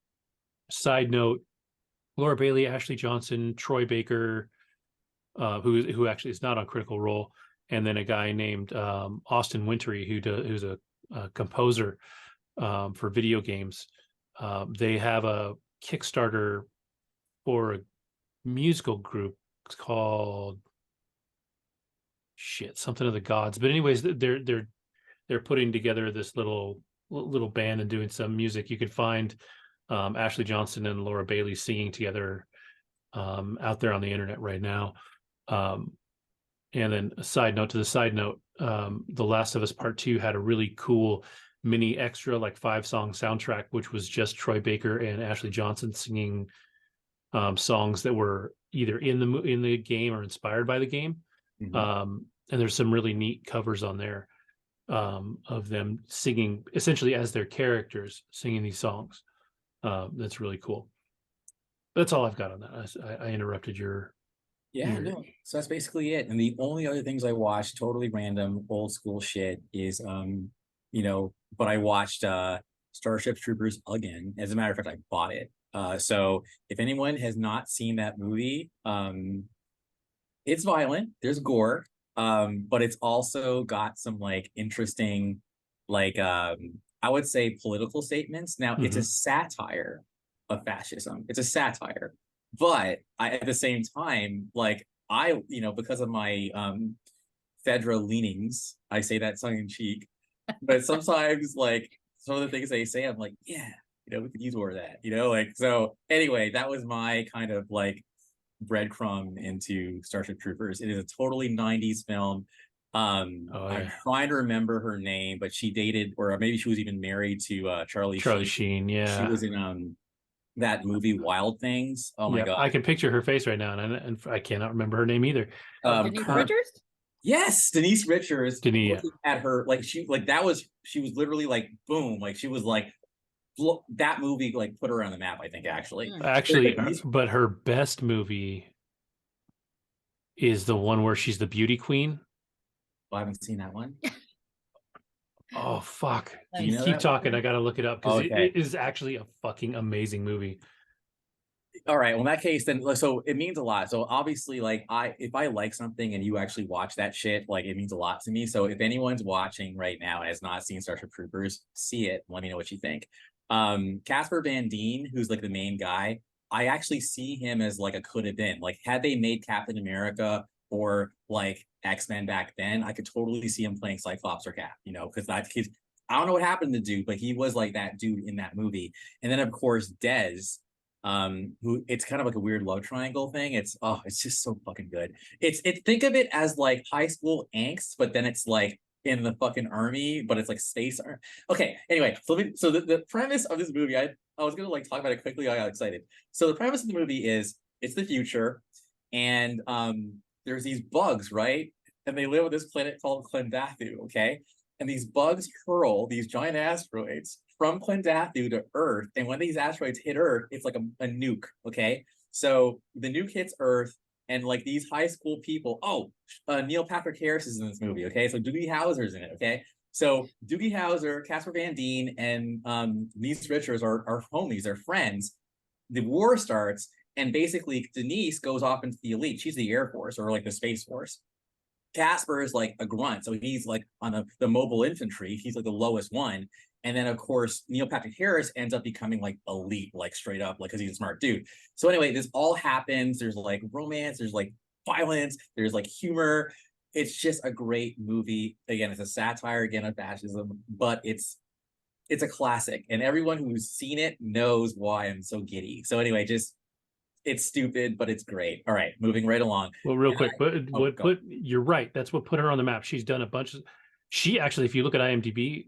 side note, Laura Bailey, Ashley Johnson, Troy Baker, who actually is not on Critical Role, and then a guy named Austin Wintory, who's a composer for video games. They have a Kickstarter for a musical group called something of the gods. But anyways, they're putting together this little band and doing some music. You could find Ashley Johnson and Laura Bailey singing together out there on the internet right now. And then a side note to the side note, The Last of Us Part 2 had a really cool mini extra, like 5-song soundtrack, which was just Troy Baker and Ashley Johnson singing songs that were either in the game or inspired by the game. And there's some really neat covers on there of them singing essentially as their characters singing these songs. That's really cool. That's all I've got on that. I interrupted your. Yeah, no. So that's basically it. And the only other things I watched, totally random, old school shit, is but I watched Starship Troopers again. As a matter of fact, I bought it. So if anyone has not seen that movie, it's violent, there's gore, but it's also got some like interesting, like I would say political statements. Now it's a satire of fascism. It's a satire. But at the same time, like because of my Fedra leanings, I say that tongue in cheek. But sometimes, like some of the things they say, I'm like, yeah, we could use more of that, like. So anyway, that was my kind of like breadcrumb into Starship Troopers. It is a totally '90s film. I'm trying to remember her name, but she dated, or maybe she was even married to Charlie Sheen. Yeah, she was in that movie Wild Things. Oh my god, I can picture her face right now, and I cannot remember her name either. Denise Richards. Yes, Denise Richards. Looking at her, like she was literally like boom, like she was like that movie like put her on the map. I think actually, but her best movie is the one where she's the beauty queen. I haven't seen that one. Oh fuck! Keep talking. I gotta look it up because it is actually a fucking amazing movie. All right. Well, in that case, then so it means a lot. So obviously, like if I like something and you actually watch that shit, like it means a lot to me. So if anyone's watching right now and has not seen Starship Troopers, see it. Let me know what you think. Casper Van Dien, who's like the main guy, I actually see him as like a could have been. Like had they made Captain America or like X-Men back then, I could totally see him playing Cyclops or Cap, because he's I don't know what happened to the dude, but he was like that dude in that movie. And then of course Dez, who it's kind of like a weird love triangle thing. It's just so fucking good. It's think of it as like high school angst, but then it's like in the fucking army, but it's like space. Okay, anyway, so the premise of this movie, I was gonna like talk about it quickly. I got excited. So the premise of the movie is it's the future, and there's these bugs, right? And they live on this planet called Klendathu, okay? And these bugs hurl these giant asteroids from Klendathu to Earth. And when these asteroids hit Earth, it's like a nuke, okay? So the nuke hits Earth, and like these high school people, Neil Patrick Harris is in this movie, okay? So Doogie Howser's in it, okay? So Doogie Howser, Casper Van Dien, and Denise Richards are homies, they're friends. The war starts, and basically Denise goes off into the elite. She's the Air Force or like the Space Force. Casper is like a grunt, so he's like on the mobile infantry. He's like the lowest one. And then of course Neil Patrick Harris ends up becoming like elite, like straight up, like because he's a smart dude. So anyway, this all happens. There's like romance, there's like violence, there's like humor. It's just a great movie. Again, it's a satire again of fascism, but it's a classic, and everyone who's seen it knows why I'm so giddy. So anyway, it's stupid, but it's great. All right, moving right along. Well, real quick, you're right. That's what put her on the map. She's done a bunch of. She actually, if you look at IMDb,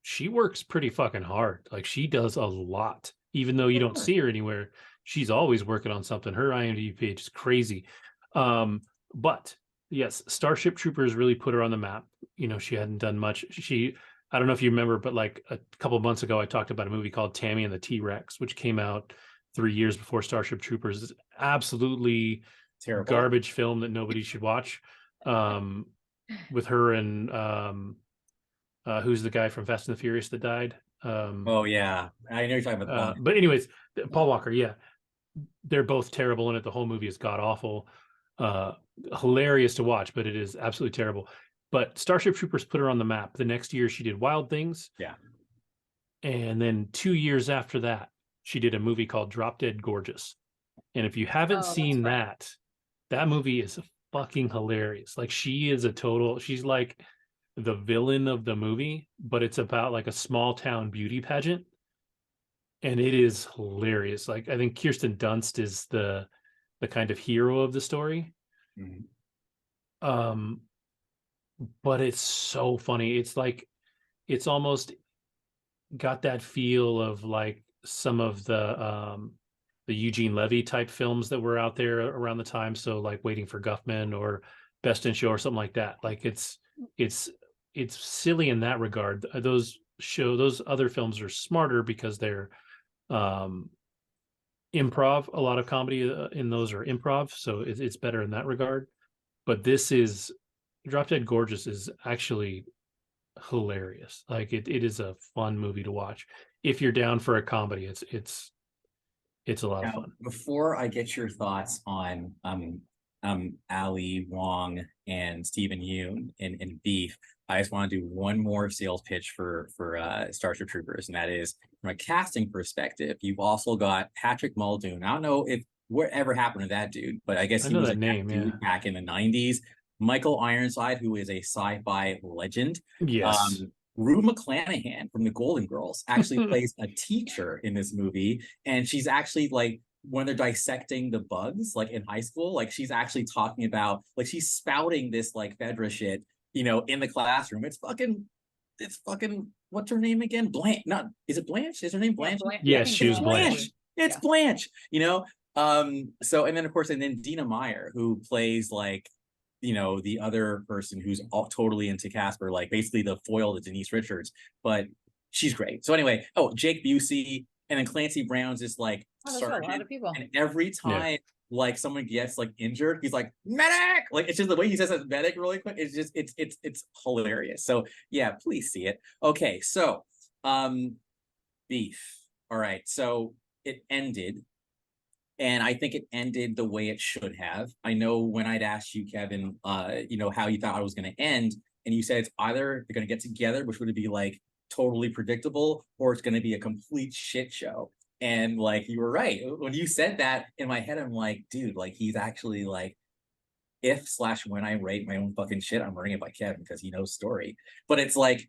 she works pretty fucking hard. Like she does a lot, even though you don't see her anywhere. She's always working on something. Her IMDb page is crazy. But yes, Starship Troopers really put her on the map. She hadn't done much. I don't know if you remember, but like a couple of months ago, I talked about a movie called Tammy and the T-Rex, which came out 3 years before Starship Troopers. Is absolutely terrible garbage film that nobody should watch. With her and who's the guy from Fast and the Furious that died? Oh yeah, I know you're talking about. But anyways, Paul Walker. Yeah, they're both terrible in it. The whole movie is god awful, hilarious to watch, but it is absolutely terrible. But Starship Troopers put her on the map. The next year, she did Wild Things. Yeah, and then 2 years after that, she did a movie called Drop Dead Gorgeous. And if you haven't seen that movie is fucking hilarious. Like she's like the villain of the movie, but it's about like a small town beauty pageant. And it is hilarious. Like I think Kirsten Dunst is the kind of hero of the story. Mm-hmm. But it's so funny. It's like, it's almost got that feel of like some of the Eugene Levy type films that were out there around the time. So like Waiting for Guffman or Best in Show or something like that. Like it's silly in that regard. Those other films are smarter because they're improv. A lot of comedy in those are improv, so it's better in that regard. But this is Drop Dead Gorgeous is actually hilarious. Like it is a fun movie to watch if you're down for a comedy. It's a lot of Now, fun. before I get your thoughts on Ali Wong and Stephen Yeun in Beef, I just want to do one more sales pitch for Starship Troopers, and that is from a casting perspective. You've also got Patrick Muldoon. I don't know if whatever happened to that dude, but I guess I he know was that a name, yeah. dude back in the 90s. Michael Ironside, who is a sci-fi legend. Yes. Rue McClanahan from the Golden Girls actually plays a teacher in this movie, and she's actually like when they're dissecting the bugs, like in high school, like she's actually talking about like she's spouting this like Fedra shit, you know, in the classroom. It's fucking what's her name again? Blanche. Not is it Blanche? Is her name Blanche? Yes, she was Blanche. It's Blanche, you know. So and then of course, and then Dina Meyer, who plays like, you know, the other person who's all totally into Casper, like basically the foil to Denise Richards, but she's great. So anyway, Jake Busey, and then Clancy Brown's just like sergeant, a lot of people. And every time like someone gets like injured, he's like medic. Like it's just the way he says that medic really quick. It's just it's hilarious. So yeah, please see it. Okay, so Beef. All right, so it ended. And I think it ended the way it should have. I know when I'd asked you, Kevin, you know, how you thought it was going to end, and you said it's either they're going to get together, which would be like totally predictable, or it's going to be a complete shit show. And like you were right when you said that. In my head, I'm like, dude, like he's actually like, when I write my own fucking shit, I'm writing it by Kevin because he knows story. But it's like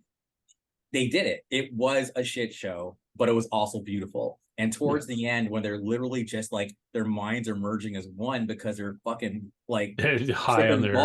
they did it. It was a shit show, but it was also beautiful. And towards the end, when they're literally just like their minds are merging as one because they're fucking like high on their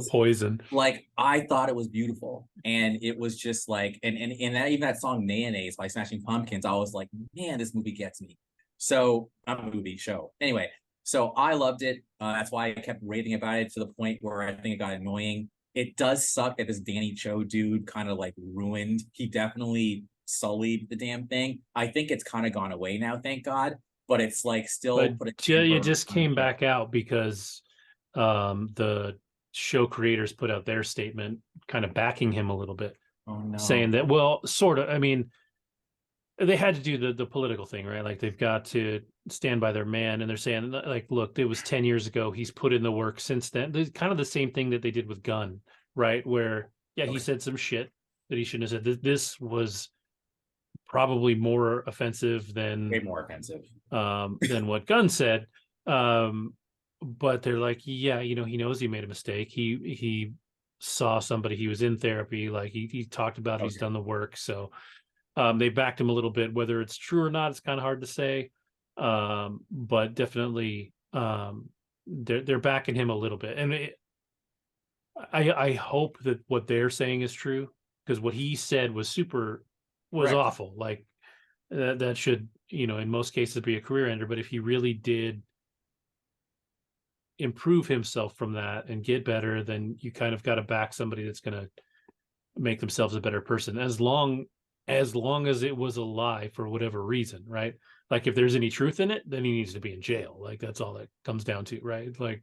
poison. Like I thought it was beautiful, and it was just like, and that even that song "Mayonnaise" by Smashing Pumpkins, I was like, man, this movie gets me. So not a movie show. Anyway, so I loved it. That's why I kept raving about it to the point where I think it got annoying. It does suck that this Danny Cho dude kind of like ruined. He definitely sullied the damn thing. I think it's kind of gone away now, thank God. But it's like still. But you just came back out because the show creators put out their statement, kind of backing him a little bit, saying that, well, sort of. I mean, they had to do the political thing, right? Like they've got to stand by their man, and they're saying, like, look, it was 10 years ago. He's put in the work since then. There's kind of the same thing that they did with Gunn, right? Where he said some shit that he shouldn't have said. This was probably more offensive than way more offensive than what Gunn said. But they're like, yeah, you know, he knows he made a mistake. He saw somebody, he was in therapy, like he talked about, he's done the work. So they backed him a little bit. Whether it's true or not, it's kind of hard to say. But definitely they're backing him a little bit. And I hope that what they're saying is true, because what he said was awful. Like that should, you know, in most cases be a career ender. But if he really did improve himself from that and get better, then you kind of got to back somebody that's going to make themselves a better person, as long as it was a lie for whatever reason, right? Like if there's any truth in it, then he needs to be in jail. Like that's all that comes down to, right? Like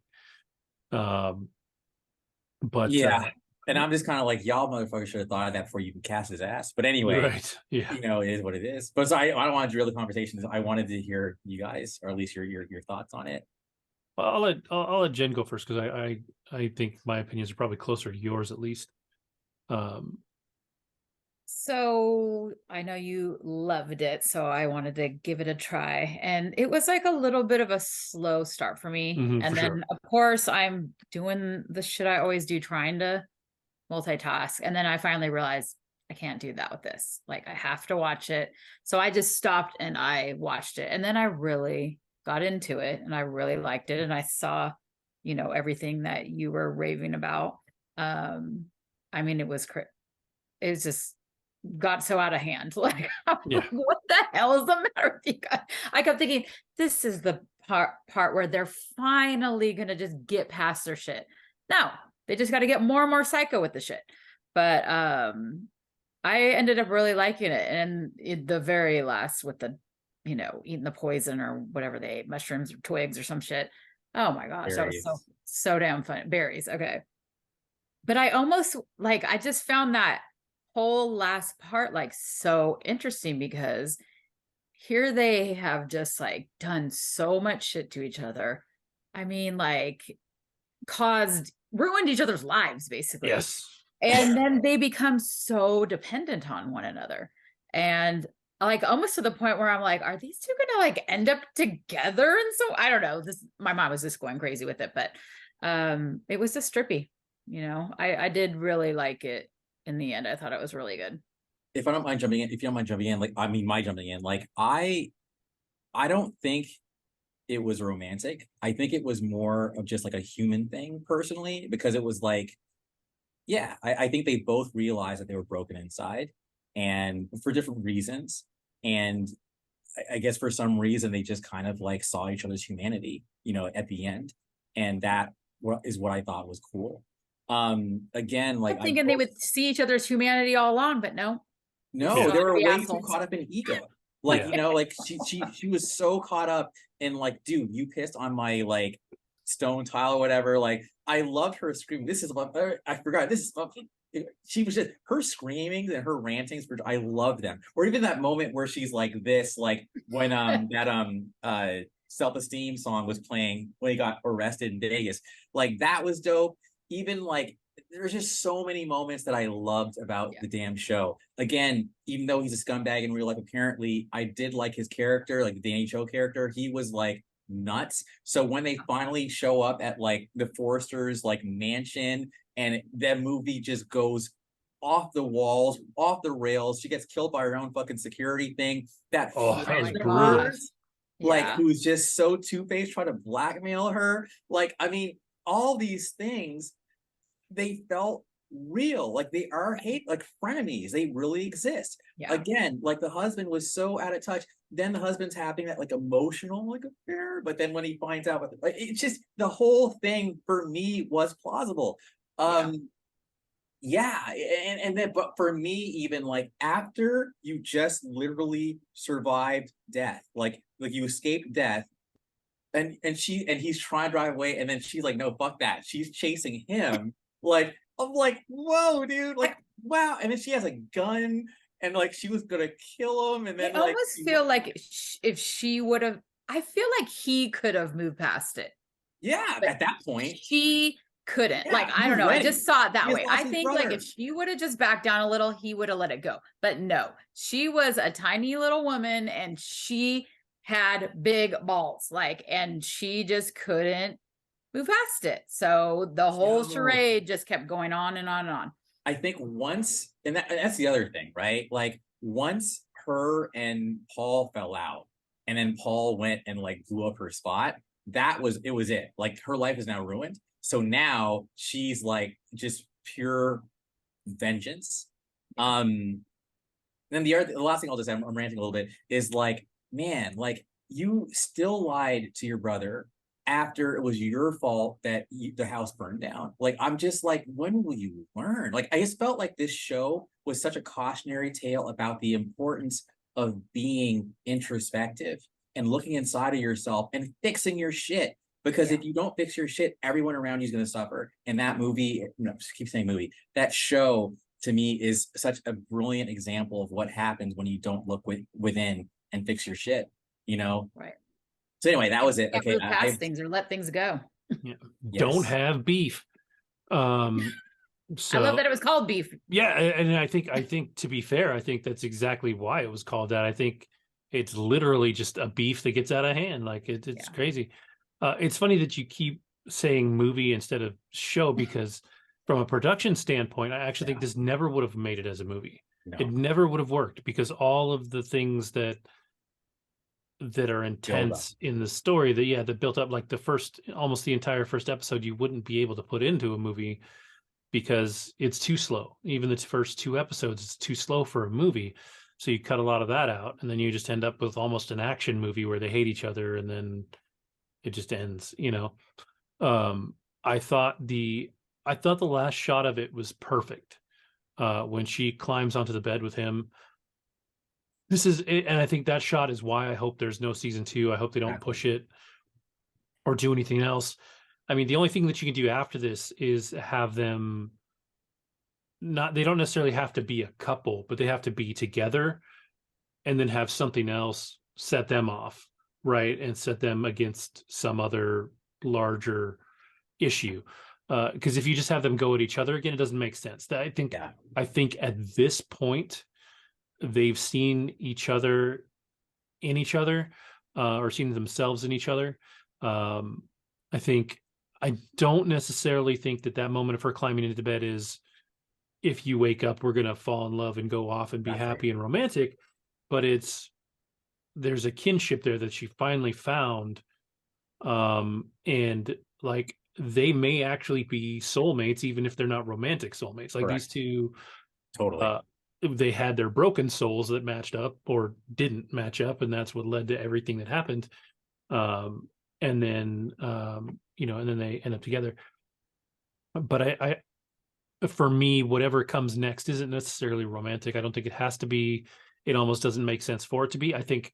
but yeah. And I'm just kind of like, y'all motherfuckers should have thought of that before you can cast his ass. But anyway, right. Yeah. You know, it is what it is. But so I don't want to derail the conversation. I wanted to hear you guys, or at least your thoughts on it. I'll let Jen go first, because I think my opinions are probably closer to yours, at least. So I know you loved it, so I wanted to give it a try. And it was like a little bit of a slow start for me. And then, of course, I'm doing the shit I always do, trying to multitask. And then I finally realized I can't do that with this. Like I have to watch it. So I just stopped and I watched it. And then I really got into it and I really liked it. And I saw, you know, everything that you were raving about. I mean, it was just got so out of hand. Like, what the hell is the matter with you guys? I kept thinking, this is the part where they're finally going to just get past their shit. No, they just got to get more and more psycho with the shit. But I ended up really liking it. And the very last with the eating the poison or whatever they ate, mushrooms or twigs or some shit. Oh my gosh, Berries. that was so damn fun. Berries, okay. But I almost I just found that whole last part so interesting, because here they have just done so much shit to each other. I mean, ruined each other's lives basically. Yes. And then they become so dependent on one another. And almost to the point where I'm like, are these two gonna end up together? And so I don't know. My mom was just going crazy with it, but it was just trippy. I did really like it in the end. I thought it was really good. If you don't mind jumping in, I don't think it was romantic. I think it was more of just a human thing personally, because it was I think they both realized that they were broken inside, and for different reasons. And I guess for some reason they just kind of saw each other's humanity, at the end. And that is what I thought was cool. Again, I'm thinking they would see each other's humanity all along, but no, they were way too caught up in ego. She was so caught up in dude, you pissed on my stone tile or whatever. I loved her screaming, this is about, I forgot, this is about, she was just, her screamings and her rantings, I loved them. Or even that moment where she's this, when that self-esteem song was playing when he got arrested in Vegas. That was dope. Even there's just so many moments that I loved about the damn show. Again, even though he's a scumbag in real life, apparently I did like his character, the Danny Cho character. He was nuts. So when they finally show up at the Forresters mansion, and that movie just goes off the walls, off the rails, she gets killed by her own fucking security thing. That was brutal. Who's just so two-faced, trying to blackmail her. I mean, all these things, they felt real. They are frenemies. They really exist. Again, the husband was so out of touch. Then the husband's having that emotional affair, but then when he finds out it's just, the whole thing for me was plausible. And then, but for me, even after you just literally survived death, you escaped death, and he's trying to drive away, and then she's no, fuck that, she's chasing him. I'm whoa, dude, wow. And then she has a gun, and she was gonna kill him, and then I almost feel if she would have, I feel he could have moved past it. Yeah, but at that point she couldn't. I don't know. I just saw it that way. I think if she would have just backed down a little, he would have let it go. But no, she was a tiny little woman, and she had big balls, and she just couldn't move past it. So the whole charade just kept going on and on and on. I think once, and that's the other thing, right? Once her and Paul fell out, and then Paul went and blew up her spot, it was it. Her life is now ruined. So now she's just pure vengeance. Then the last thing I'll just say, I'm ranting a little bit, is man, you still lied to your brother after it was your fault that the house burned down. I'm just when will you learn? I just felt this show was such a cautionary tale about the importance of being introspective and looking inside of yourself and fixing your shit. Because if you don't fix your shit, everyone around you is going to suffer. And that movie, keep saying movie, that show to me is such a brilliant example of what happens when you don't look within and fix your shit, Right. So anyway, that was it. Okay, move past things or let things go. Yes. Don't have beef. So I love that it was called beef. Yeah, and I think to be fair, I think that's exactly why it was called that. I think it's literally just a beef that gets out of hand. It's crazy. It's funny that you keep saying movie instead of show, because from a production standpoint, I actually think this never would have made it as a movie. No. It never would have worked, because all of the things that are intense in the story that built up, almost the entire first episode, you wouldn't be able to put into a movie because it's too slow. Even the first 2 episodes, it's too slow for a movie. So you cut a lot of that out, and then you just end up with almost an action movie where they hate each other, and then it just ends, I thought the last shot of it was perfect. When she climbs onto the bed with him, This is, and I think that shot is why I hope there's no season 2. I hope they don't push it or do anything else. I mean, the only thing that you can do after this is have them they don't necessarily have to be a couple, but they have to be together, and then have something else set them off, right? And set them against some other larger issue. Because if you just have them go at each other again, it doesn't make sense. I think at this point, they've seen each other in each other, or seen themselves in each other. I don't necessarily think that moment of her climbing into bed is, if you wake up, we're going to fall in love and go off and be happy and romantic. But there's a kinship there that she finally found. And like, they may actually be soulmates, even if they're not romantic soulmates. Like these two, totally. They had their broken souls that matched up or didn't match up, and that's what led to everything that happened. And then and then they end up together. But I for me, whatever comes next isn't necessarily romantic. I don't think it has to be. It almost doesn't make sense for it to be. I think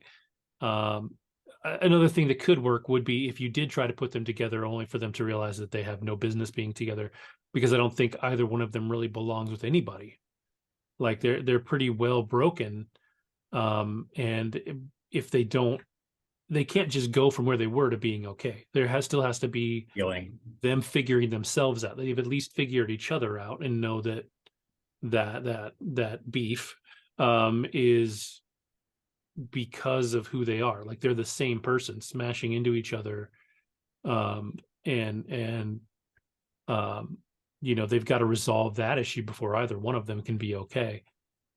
another thing that could work would be if you did try to put them together, only for them to realize that they have no business being together, because I don't think either one of them really belongs with anybody. Like they're pretty well broken, and if they don't, they can't just go from where they were to being okay. There still has to be them figuring themselves out. They've at least figured each other out and know that beef is because of who they are. Like they're the same person smashing into each other, they've got to resolve that issue before either one of them can be okay.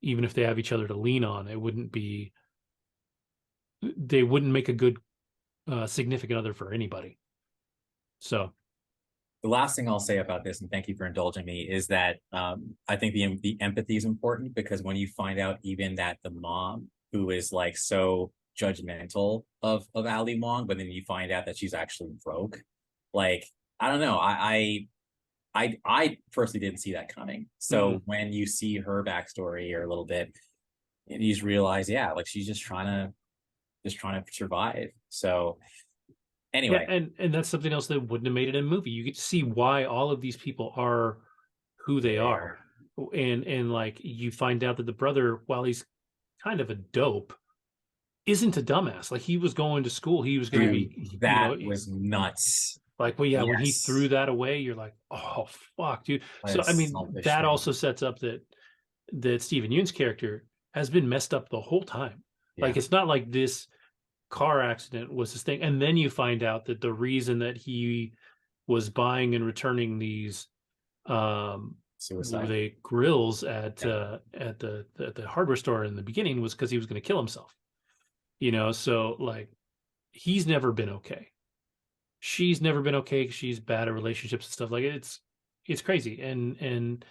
Even if they have each other to lean on, they wouldn't make a good significant other for anybody. So the last thing I'll say about this, and thank you for indulging me, is that I think the empathy is important, because when you find out even that the mom, who is like so judgmental of Ali Wong, but then you find out that she's actually broke, like, I don't know, I personally didn't see that coming. So when you see her backstory or a little bit, you just realize, like she's just trying to survive. So anyway, and that's something else that wouldn't have made it in a movie. You get to see why all of these people are who they are, and like you find out that the brother, while he's kind of a dope, isn't a dumbass. Like he was going to school, he was going to be. That was nuts. Like, well, when he threw that away, you're like, oh fuck, dude. So I mean, that also sets up that Stephen Yeun's character has been messed up the whole time. Like it's not like this car accident was his thing, and then you find out that the reason that he was buying and returning these grills at the hardware store in the beginning was because he was going to kill himself. So like he's never been okay. She's never been okay. She's bad at relationships and stuff. Like it's crazy, and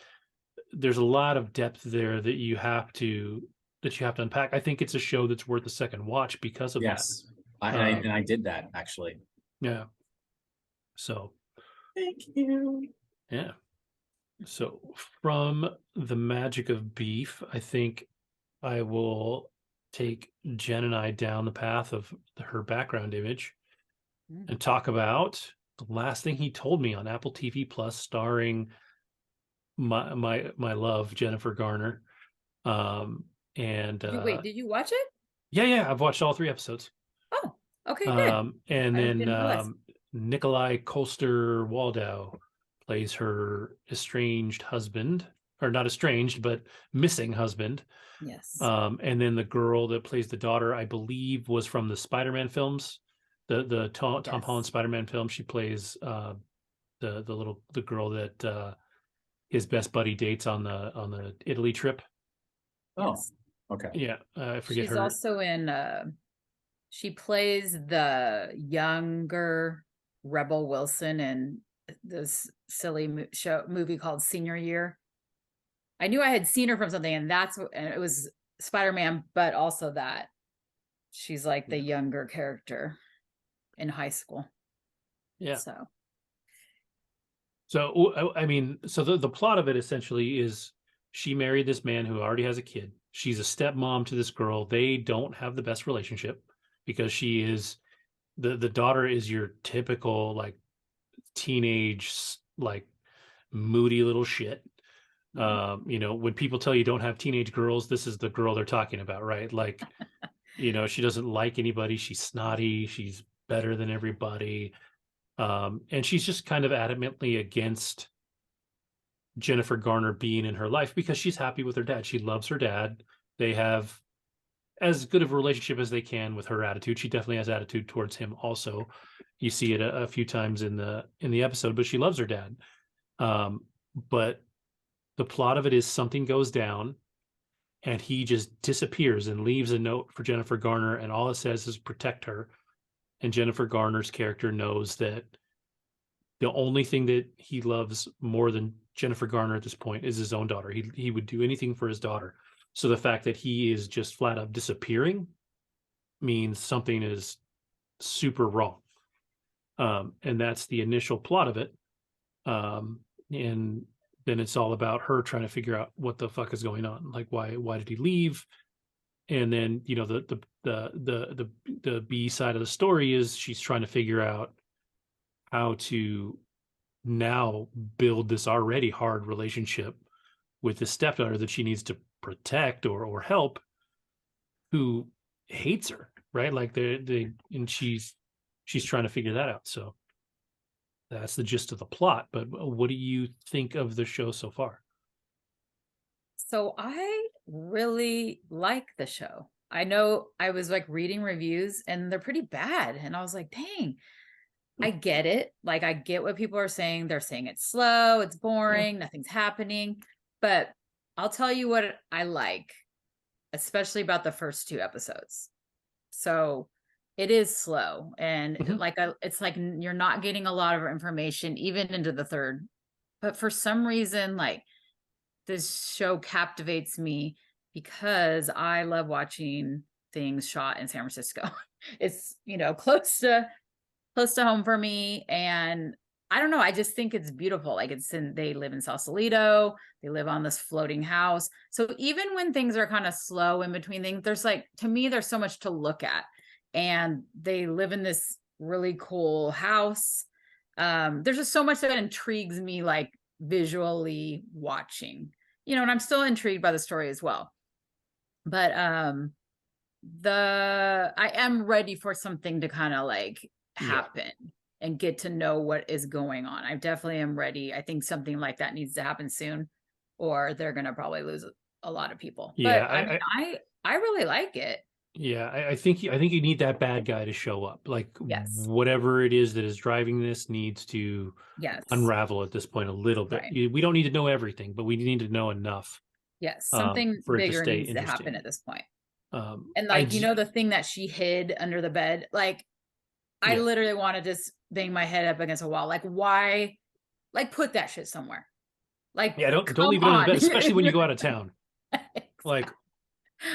there's a lot of depth there that you have to unpack. I think it's a show that's worth a second watch because of that. I did that actually. Yeah. So thank you. Yeah. So from the magic of beef, I think I will take Jen and I down the path of her background image and talk about the last thing he told me on Apple TV Plus, starring my love, Jennifer Garner. Wait, did you watch it? Yeah, I've watched all 3 episodes. Oh, okay, good. And then Nikolai Coster-Waldau plays her estranged husband, or not estranged, but missing husband. Yes. And then the girl that plays the daughter, I believe, was from the Spider-Man films, the Tom Holland Spider-Man film. She plays the girl that his best buddy dates on the Italy trip. Oh, yes. Okay. Yeah, I forget. She's also in. She plays the younger Rebel Wilson in this silly movie called Senior Year. I knew I had seen her from something, and it was Spider-Man, but also that she's like the younger character in high school. Yeah. So I mean, so the plot of it essentially is she married this man who already has a kid. She's a stepmom to this girl. They don't have the best relationship because she is the daughter is your typical like teenage like moody little shit. You know, when people tell you don't have teenage girls, this is the girl they're talking about, right? Like, you know, she doesn't like anybody. She's snotty. She's better than everybody. And she's just kind of adamantly against Jennifer Garner being in her life because she's happy with her dad. She loves her dad. They have as good of a relationship as they can with her attitude. She definitely has attitude towards him also. You see it a few times in the episode, but she loves her dad. But the plot of it is something goes down and he just disappears and leaves a note for Jennifer Garner, and all it says is protect her. And Jennifer Garner's character knows that the only thing that he loves more than Jennifer Garner at this point is his own daughter. He would do anything for his daughter. So the fact that he is just flat out disappearing means something is super wrong. And that's the initial plot of it. And then it's all about her trying to figure out what the fuck is going on. Like, why did he leave? And then, you know, the B side of the story is she's trying to figure out how to now build this already hard relationship with the stepdaughter that she needs to protect or help, who hates her, right? Like and she's trying to figure that out. So that's the gist of the plot. But what do you think of the show so far? So I really like the show. I know I was like reading reviews and they're pretty bad. And I was like, dang, I get it. Like, I get what people are saying. They're saying it's slow, it's boring, nothing's happening. But I'll tell you what I like, especially about the first 2 episodes. So it is slow. And it's like you're not getting a lot of information, even into the 3rd. But for some reason, like, this show captivates me because I love watching things shot in San Francisco. It's, you know, close to home for me. And I don't know, I just think it's beautiful. Like, they live in Sausalito, they live on this floating house. So even when things are kind of slow in between things, there's like, to me, there's so much to look at. And they live in this really cool house. There's just so much that intrigues me, like visually watching, you know, and I'm still intrigued by the story as well. But I am ready for something to kind of like happen and get to know what is going on. I definitely am ready. I think something like that needs to happen soon, or they're gonna probably lose a lot of people. Yeah, but I really like it. Yeah, I think you need that bad guy to show up. Like, yes, whatever it is that is driving this needs to unravel at this point a little bit. Right. We don't need to know everything, but we need to know enough. Yes, something bigger needs to happen at this point. And like, you know, the thing that she hid under the bed, like, I literally want to just bang my head up against a wall. Like, why? Like, put that shit somewhere. Like, don't leave it under the bed, especially when you go out of town. Exactly. Like,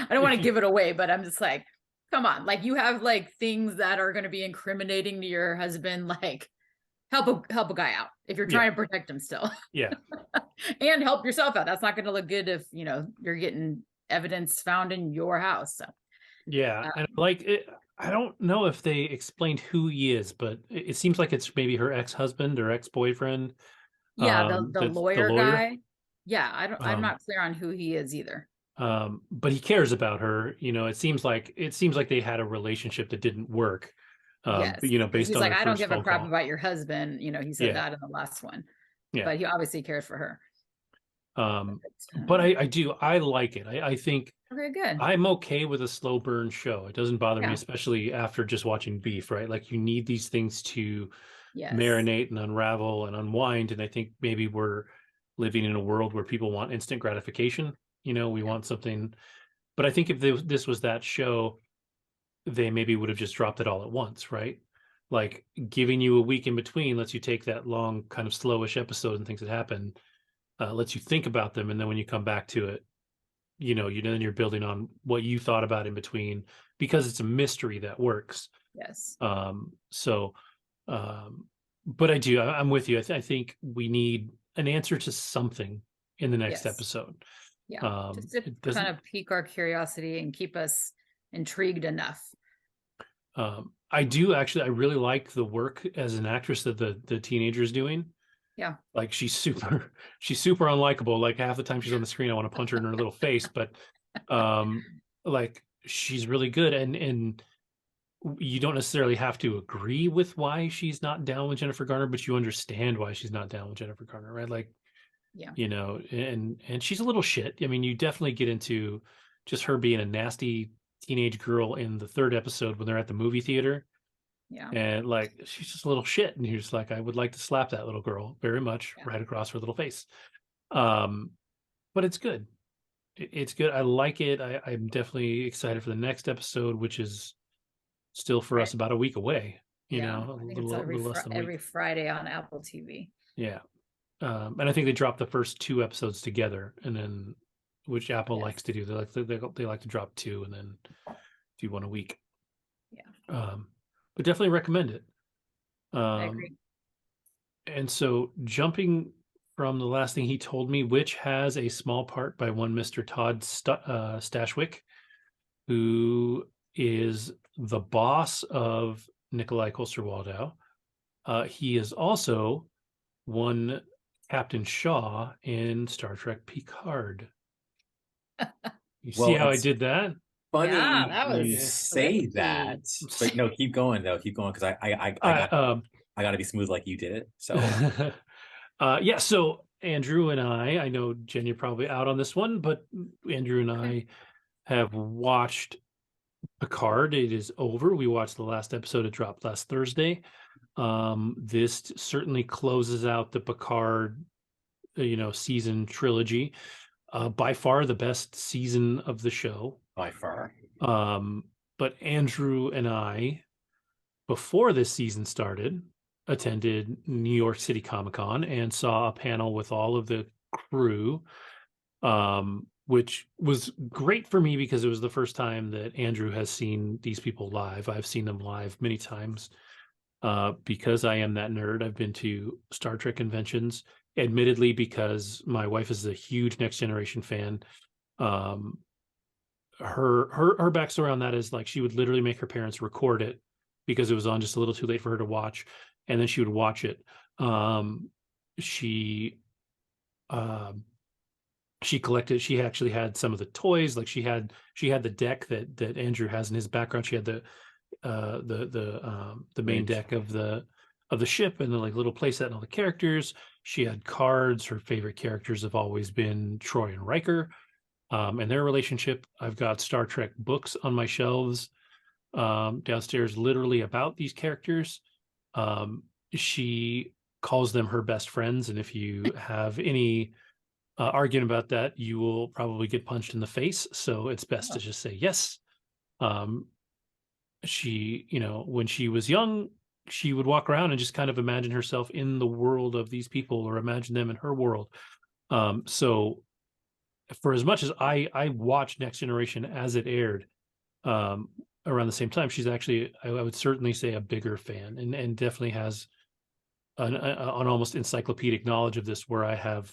I don't want to give it away, but I'm just like, come on. Like, you have like things that are going to be incriminating to your husband. Like, help a guy out if you're trying to protect him still. Yeah. And help yourself out. That's not going to look good if, you know, you're getting evidence found in your house. So yeah, and like I don't know if they explained who he is, but it seems like it's maybe her ex-husband or ex-boyfriend. Yeah, the lawyer guy. Yeah, I'm not clear on who he is either. But he cares about her. You know, it seems like they had a relationship that didn't work. Yes. You know, based on like, I don't give a crap call. About your husband. You know, he said that in the last one. Yeah. But he obviously cares for her. But I like it. I think okay, good. I'm okay with a slow burn show. It doesn't bother me, especially after just watching Beef, right? Like, you need these things to marinate and unravel and unwind. And I think maybe we're living in a world where people want instant gratification. You know, we want something, but I think if this was that show, they maybe would have just dropped it all at once, right? Like, giving you a week in between lets you take that long kind of slowish episode and things that happen, lets you think about them. And then when you come back to it, you know, then you're building on what you thought about in between, because it's a mystery that works. Yes. But I'm with you. I think we need an answer to something in the next episode. Yeah, just to kind of pique our curiosity and keep us intrigued enough. I do actually, I really like the work as an actress that the teenager is doing. Yeah. Like she's super unlikable. Like half the time she's on the screen, I want to punch her in her little face, but like she's really good, and you don't necessarily have to agree with why she's not down with Jennifer Garner, but you understand why she's not down with Jennifer Garner, right? Like, yeah, you know, and she's a little shit. I mean, you definitely get into just her being a nasty teenage girl in the third episode when they're at the movie theater. Yeah. And like she's just a little shit. And you're just like, I would like to slap that little girl very much right across her little face. But it's good. It's good. I like it. I'm definitely excited for the next episode, which is still for us about a week away. You know, I think it's every Friday on Apple TV. Yeah. And I think they dropped the first 2 episodes together, and then which Apple likes to do. They like to drop 2 and then do 1 a week. Yeah. But definitely recommend it. I agree. And so jumping from the last thing he told me, which has a small part by one Mr. Todd Stashwick, who is the boss of Nikolai Coster-Waldau. He is also one Captain Shaw in Star Trek Picard. You see how I did that? Funny you say that, but no, keep going because I got to be smooth like you did it. So so Andrew and I know Jen, you're probably out on this one, but Andrew and I have watched Picard. It is over. We watched the last episode. It dropped last Thursday. This certainly closes out the Picard, season trilogy. By far the best season of the show. By far. But Andrew and I, before this season started, attended New York City Comic-Con and saw a panel with all of the crew, which was great for me because it was the first time that Andrew has seen these people live. I've seen them live many times. Because I am that nerd, I've been to Star Trek conventions, admittedly, because my wife is a huge Next Generation fan. Her backstory on that is like she would literally make her parents record it because it was on just a little too late for her to watch, and then she would watch it. She collected. She actually had some of the toys. Like she had the deck that Andrew has in his background. She had the main deck of the ship and the like little playset and all the characters. She had cards. Her favorite characters have always been Troy and Riker, and their relationship. I've got Star Trek books on my shelves downstairs, literally about these characters. She calls them her best friends, and if you have any argument about that, you will probably get punched in the face. So it's best to just say yes. She, when she was young, she would walk around and just kind of imagine herself in the world of these people or imagine them in her world. So for as much as I watched Next Generation as it aired around the same time, she's actually, I would certainly say, a bigger fan and definitely has an almost encyclopedic knowledge of this, where I have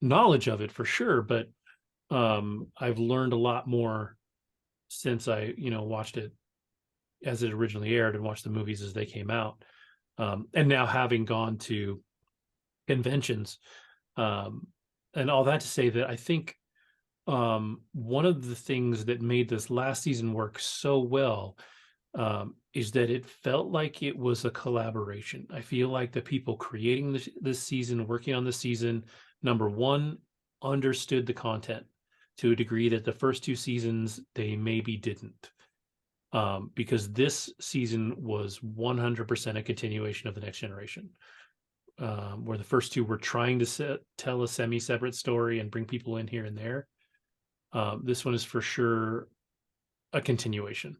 knowledge of it for sure, but I've learned a lot more since I watched it as it originally aired and watched the movies as they came out, and now having gone to conventions, and all that to say that I think one of the things that made this last season work so well is that it felt like it was a collaboration. I feel like the people creating this season, working on this season, number one, understood the content to a degree that the first 2 seasons they maybe didn't. Because this season was 100% a continuation of the Next Generation, where the first 2 were trying to tell a semi-separate story and bring people in here and there. This one is for sure a continuation.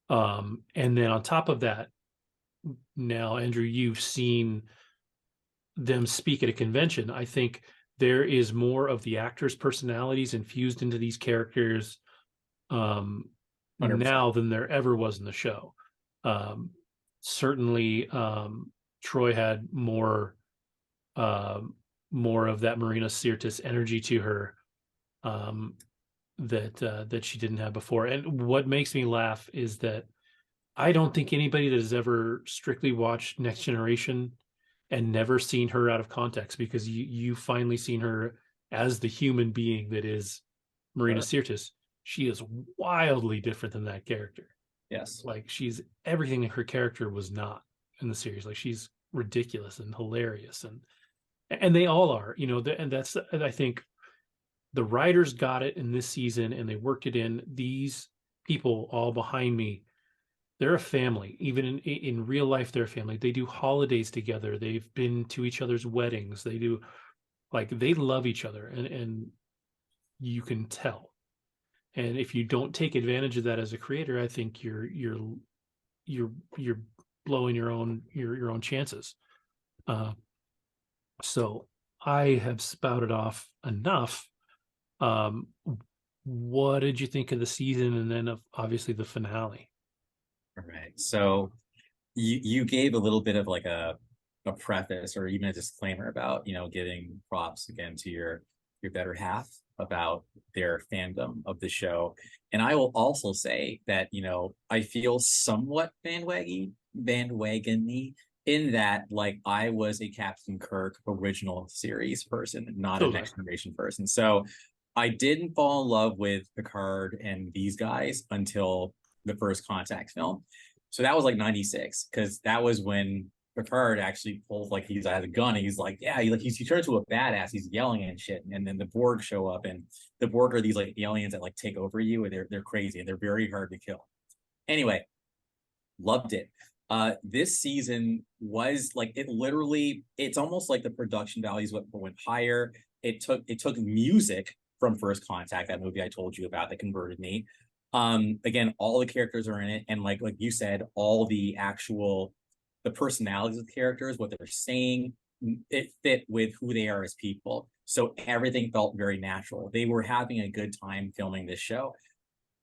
And then on top of that, now, Andrew, you've seen them speak at a convention. I think there is more of the actors' personalities infused into these characters now than there ever was in the show. Certainly, Troy had more more of that Marina Sirtis energy to her that she didn't have before. And what makes me laugh is that I don't think anybody that has ever strictly watched Next Generation and never seen her out of context, because you finally seen her as the human being that is Marina Sirtis. She is wildly different than that character. Yes. Like, she's everything that her character was not in the series. Like, she's ridiculous and hilarious, and they all are, you know, and that's, I think the writers got it in this season and they worked it in. These people all behind me, they're a family. Even in real life, they're a family. They do holidays together. They've been to each other's weddings. They do, like, they love each other, and you can tell. And if you don't take advantage of that as a creator, I think you're blowing your own chances. So I have spouted off enough. What did you think of the season, and then of obviously the finale? All right. So you gave a little bit of like a preface or even a disclaimer about, you know, giving props again to your better half about their fandom of the show. And I will also say that, you know, I feel somewhat bandwagony in that, like, I was a Captain Kirk original series person, not a Next Generation person. So I didn't fall in love with Picard and these guys until the First Contact film. So that was like 96, because that was when Picard actually pulls, like, he's has a gun and he's like, yeah, he turns into a badass, he's yelling and shit, and then the Borg show up, and the Borg are these like aliens that like take over you, and they're crazy and they're very hard to kill. Anyway, loved it. This season was like, it literally, it's almost like the production values went higher. It took music from First Contact, that movie I told you about that converted me. Again, all the characters are in it, and like you said, all the personalities of the characters, what they're saying, it fit with who they are as people. So everything felt very natural. They were having a good time filming this show.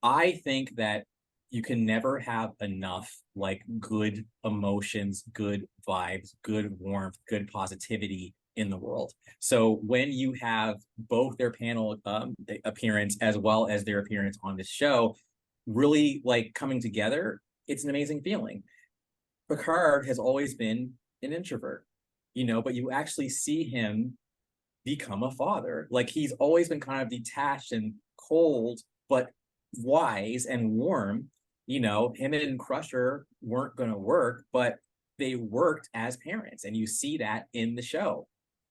I think that you can never have enough like good emotions, good vibes, good warmth, good positivity in the world. So when you have both their panel appearance as well as their appearance on this show really like coming together, it's an amazing feeling. Picard has always been an introvert, you know, but you actually see him become a father. Like, he's always been kind of detached and cold, but wise and warm. You know, him and Crusher weren't going to work, but they worked as parents, and you see that in the show.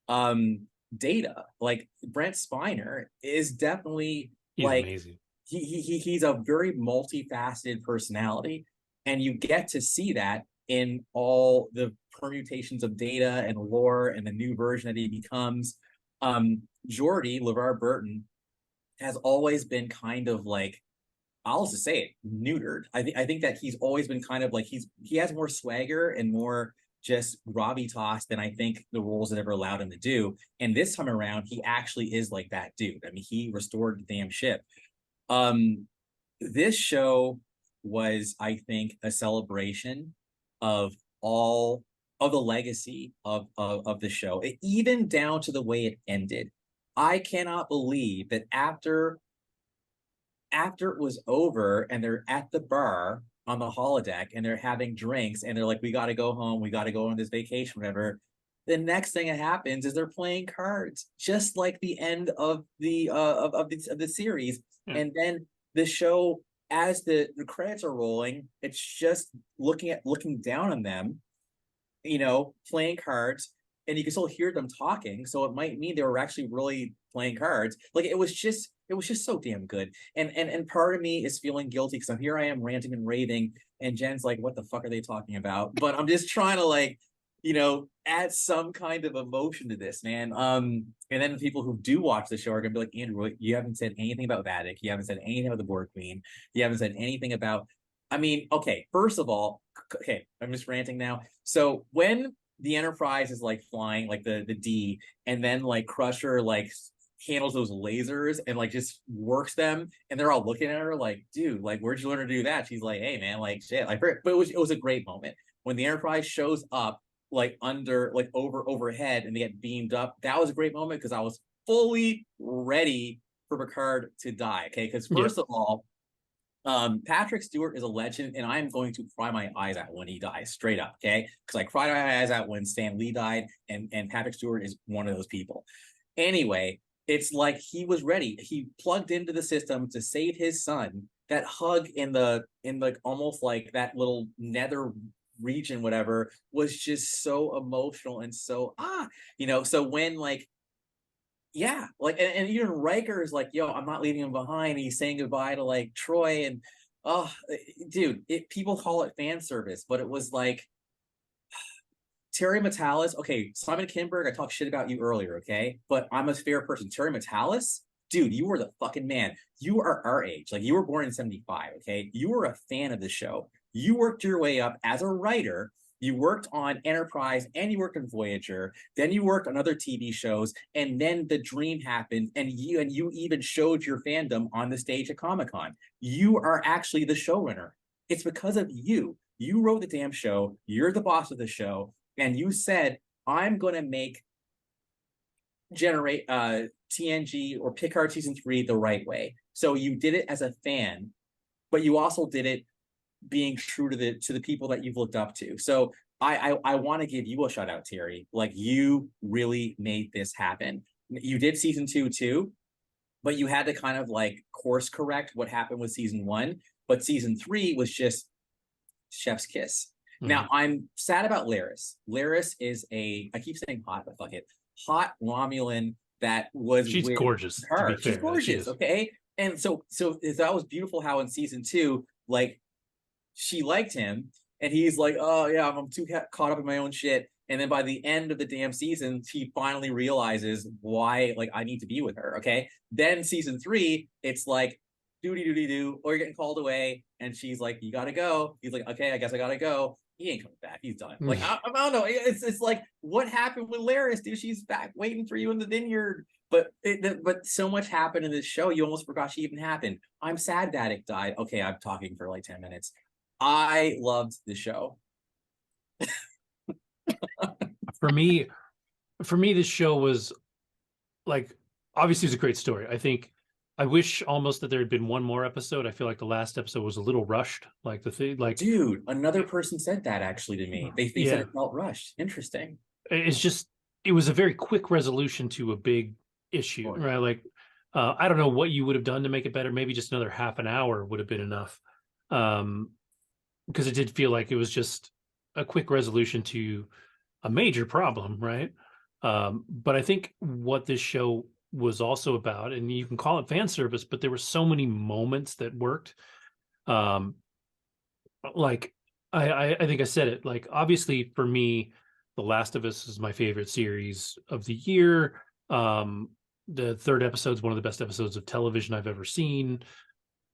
Data, like Brent Spiner, is definitely like amazing. He's a very multifaceted personality, and you get to see that in all the permutations of Data and lore and the new version that he becomes. Geordi, LeVar Burton, has always been kind of like, I'll just say it, neutered. I think that he's always been kind of like, he has more swagger and more just gravitas than I think the roles had ever allowed him to do. And this time around, he actually is like that dude. I mean, he restored the damn ship. This show was, I think, a celebration of all of the legacy of the show, even down to the way it ended. I cannot believe that after it was over and they're at the bar on the holodeck and they're having drinks and they're like, we got to go home, we got to go on this vacation, whatever. The next thing that happens is they're playing cards, just like the end of the series. Yeah. And then the show, as the credits are rolling, it's just looking down on them, you know, playing cards, and you can still hear them talking. So it might mean they were actually really playing cards. Like, it was just so damn good. And part of me is feeling guilty because here I am ranting and raving, and Jen's like, what the fuck are they talking about? But I'm just trying to, like, you know, add some kind of emotion to this, man. And then the people who do watch the show are gonna be like, Andrew, you haven't said anything about Vadic. You haven't said anything about the Borg Queen. You haven't said anything about, I mean, okay, first of all, okay, I'm just ranting now. So when the Enterprise is like flying, like the D, and then like Crusher like handles those lasers and like just works them, and they're all looking at her like, dude, like, where'd you learn to do that? She's like, hey man, like, shit, like, but it was a great moment when the Enterprise shows up like overhead and they get beamed up. That was a great moment because I was fully ready for Picard to die. Okay, because first of all, Patrick Stewart is a legend, and I'm going to cry my eyes out when he dies, straight up. Okay, because I cried my eyes out when Stan Lee died, and Patrick Stewart is one of those people. Anyway, it's like he was ready. He plugged into the system to save his son. That hug in like almost like that little nether region, whatever, was just so emotional and so so when like like and even Riker is like, yo, I'm not leaving him behind. He's saying goodbye to like Troy, and dude, people call it fan service, but it was like Terry Matalas. Okay, Simon Kinberg, I talked shit about you earlier, okay? But I'm a fair person. Terry Matalas, dude, you were the fucking man. You are our age. Like, you were born in 75, okay? You were a fan of the show. You worked your way up as a writer. You worked on Enterprise and you worked on Voyager. Then you worked on other TV shows, and then the dream happened, and you even showed your fandom on the stage at Comic-Con. You are actually the showrunner. It's because of you. You wrote the damn show. You're the boss of the show. And you said, I'm going to generate TNG or Picard season 3 the right way. So you did it as a fan, but you also did it being true to the people that you've looked up to. So I want to give you a shout out, Terry. Like, you really made this happen. You did season 2 too, but you had to kind of like course correct what happened with season 1. But season 3 was just chef's kiss. Now, I'm sad about Laris. Laris is I keep saying hot, but fuck it, hot Romulan that was... She's gorgeous, to be fair. She's gorgeous, okay? And so that was beautiful how in season 2, like, she liked him, and he's like, oh, yeah, I'm too caught up in my own shit. And then by the end of the damn season, he finally realizes why, like, I need to be with her, okay? Then season 3, it's like, do, or you're getting called away, and she's like, you gotta go. He's like, okay, I guess I gotta go. He ain't coming back. He's done. Like, I don't know. It's like, what happened with Laris, dude? She's back waiting for you in the vineyard. But so much happened in this show, you almost forgot she even happened. I'm sad Vadic died. Okay, I'm talking for like 10 minutes. I loved the show. For me, this show was like, obviously it's a great story. I wish almost that there had been one more episode. I feel like the last episode was a little rushed. Like dude, another person said that actually to me. They said it felt rushed. Interesting. It's just, it was a very quick resolution to a big issue, right? Like, I don't know what you would have done to make it better. Maybe just another half an hour would have been enough. Because it did feel like it was just a quick resolution to a major problem, right? But I think what this show was also about, and you can call it fan service, but there were so many moments that worked. Like, I think I said it, like, obviously for me, The Last of Us is my favorite series of the year. The third episode is one of the best episodes of television I've ever seen.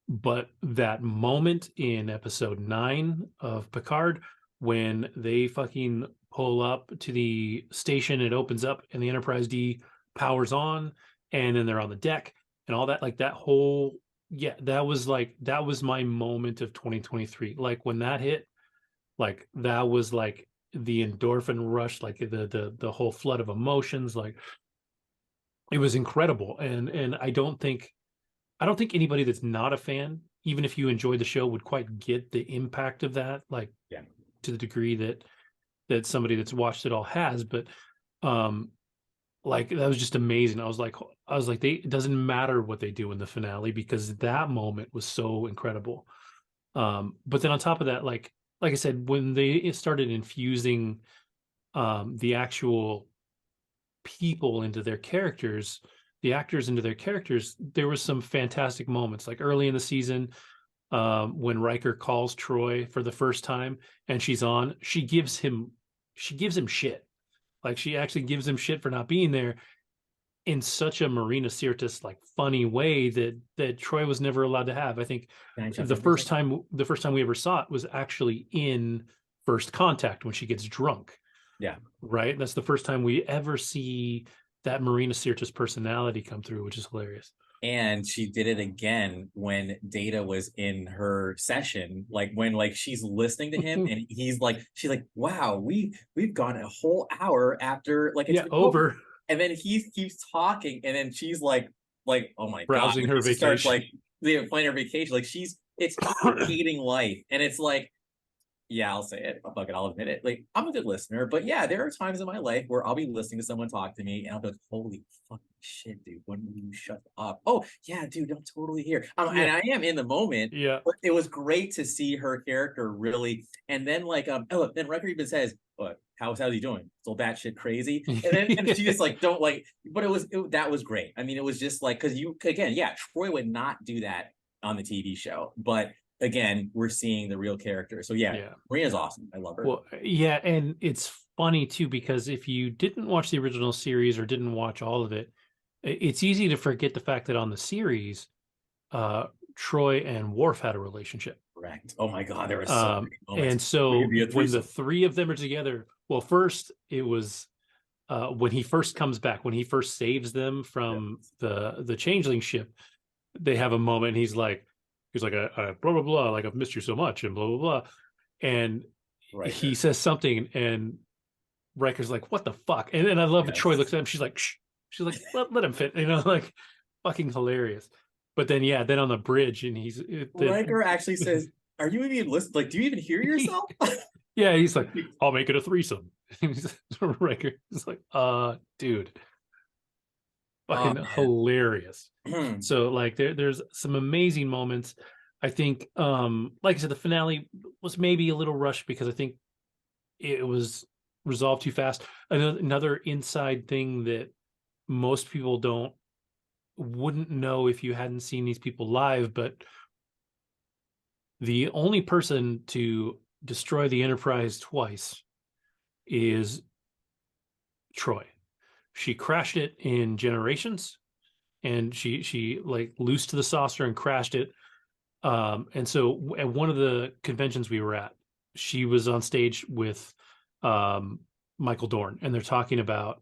But that moment in episode 9 of Picard, when they fucking pull up to the station, it opens up and the Enterprise D powers on, and then they're on the deck and all that, like that whole, that was my moment of 2023. Like, when that hit, like, that was like the endorphin rush, like the whole flood of emotions. Like, it was incredible. And I don't think anybody that's not a fan, even if you enjoyed the show, would quite get the impact of that, like, to the degree that somebody that's watched it all has. But like, that was just amazing. I was like, it doesn't matter what they do in the finale, because that moment was so incredible. But then on top of that, like I said, when they started infusing the actual people into their characters, the actors into their characters, there was some fantastic moments. Like early in the season, when Riker calls Troy for the first time and she's on, she gives him shit. Like, she actually gives him shit for not being there in such a Marina Sirtis, like, funny way that Troy was never allowed to have. I think the first time we ever saw it was actually in First Contact, when she gets drunk. Yeah. Right. That's the first time we ever see that Marina Sirtis personality come through, which is hilarious. And she did it again when Data was in her session, like when like she's listening to him and he's like, she's like, wow, we've gone a whole hour after like it's over. And then he keeps talking, and then she's like, oh my browsing god, her she vacation. starts like planning her vacation, like it's hating life, and it's like, yeah, I'll say it. Fuck it, I'll admit it. Like, I'm a good listener, but yeah, there are times in my life where I'll be listening to someone talk to me, and I'll be like, "Holy fucking shit, dude! When will you shut up?" Oh yeah, dude, I'm totally here. And I am in the moment. Yeah, but it was great to see her character really. And then like, then Riker even says, "What? How's he doing? It's all batshit crazy." And then and she just like don't like. But that was great. I mean, it was just like because you again, yeah, Troy would not do that on the TV show, but again, we're seeing the real character. So yeah, Marina's awesome. I love her. Well, yeah, and it's funny too because if you didn't watch the original series or didn't watch all of it, it's easy to forget the fact that on the series, Troy and Worf had a relationship. Correct. Oh my god, there was so many moments. And so when the three of them are together, well, first it was when he first comes back, when he first saves them from the changeling ship, they have a moment. He's like, blah blah blah, like I've missed you so much, and blah blah blah, and he says something, and Riker's like, "What the fuck?" And then I love that Troy looks at him. She's like, "Shh." She's like, let him fit," like fucking hilarious. But then then on the bridge, and Riker actually says, "Are you even listening? Like, do you even hear yourself?" Yeah, he's like, "I'll make it a threesome." Riker is like, dude. Fucking hilarious. So like there's some amazing moments. I think like I said, the finale was maybe a little rushed because I think it was resolved too fast. Another inside thing that most people wouldn't know if you hadn't seen these people live, but the only person to destroy the Enterprise twice is Troy. She crashed it in Generations, and she like loosed the saucer and crashed it. And so at one of the conventions we were at, she was on stage with Michael Dorn, and they're talking about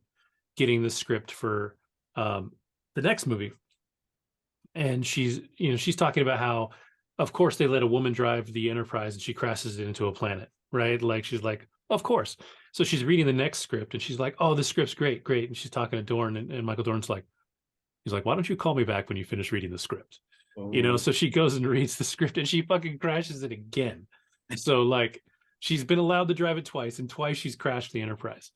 getting the script for the next movie. And she's talking about how, of course, they let a woman drive the Enterprise and she crashes it into a planet, right? Like she's like, of course. So she's reading the next script and she's like, oh, this script's great. And she's talking to Dorn, and Michael Dorn's like, he's like, why don't you call me back when you finish reading the script? So she goes and reads the script and she fucking crashes it again. So like she's been allowed to drive it twice, and twice she's crashed the Enterprise.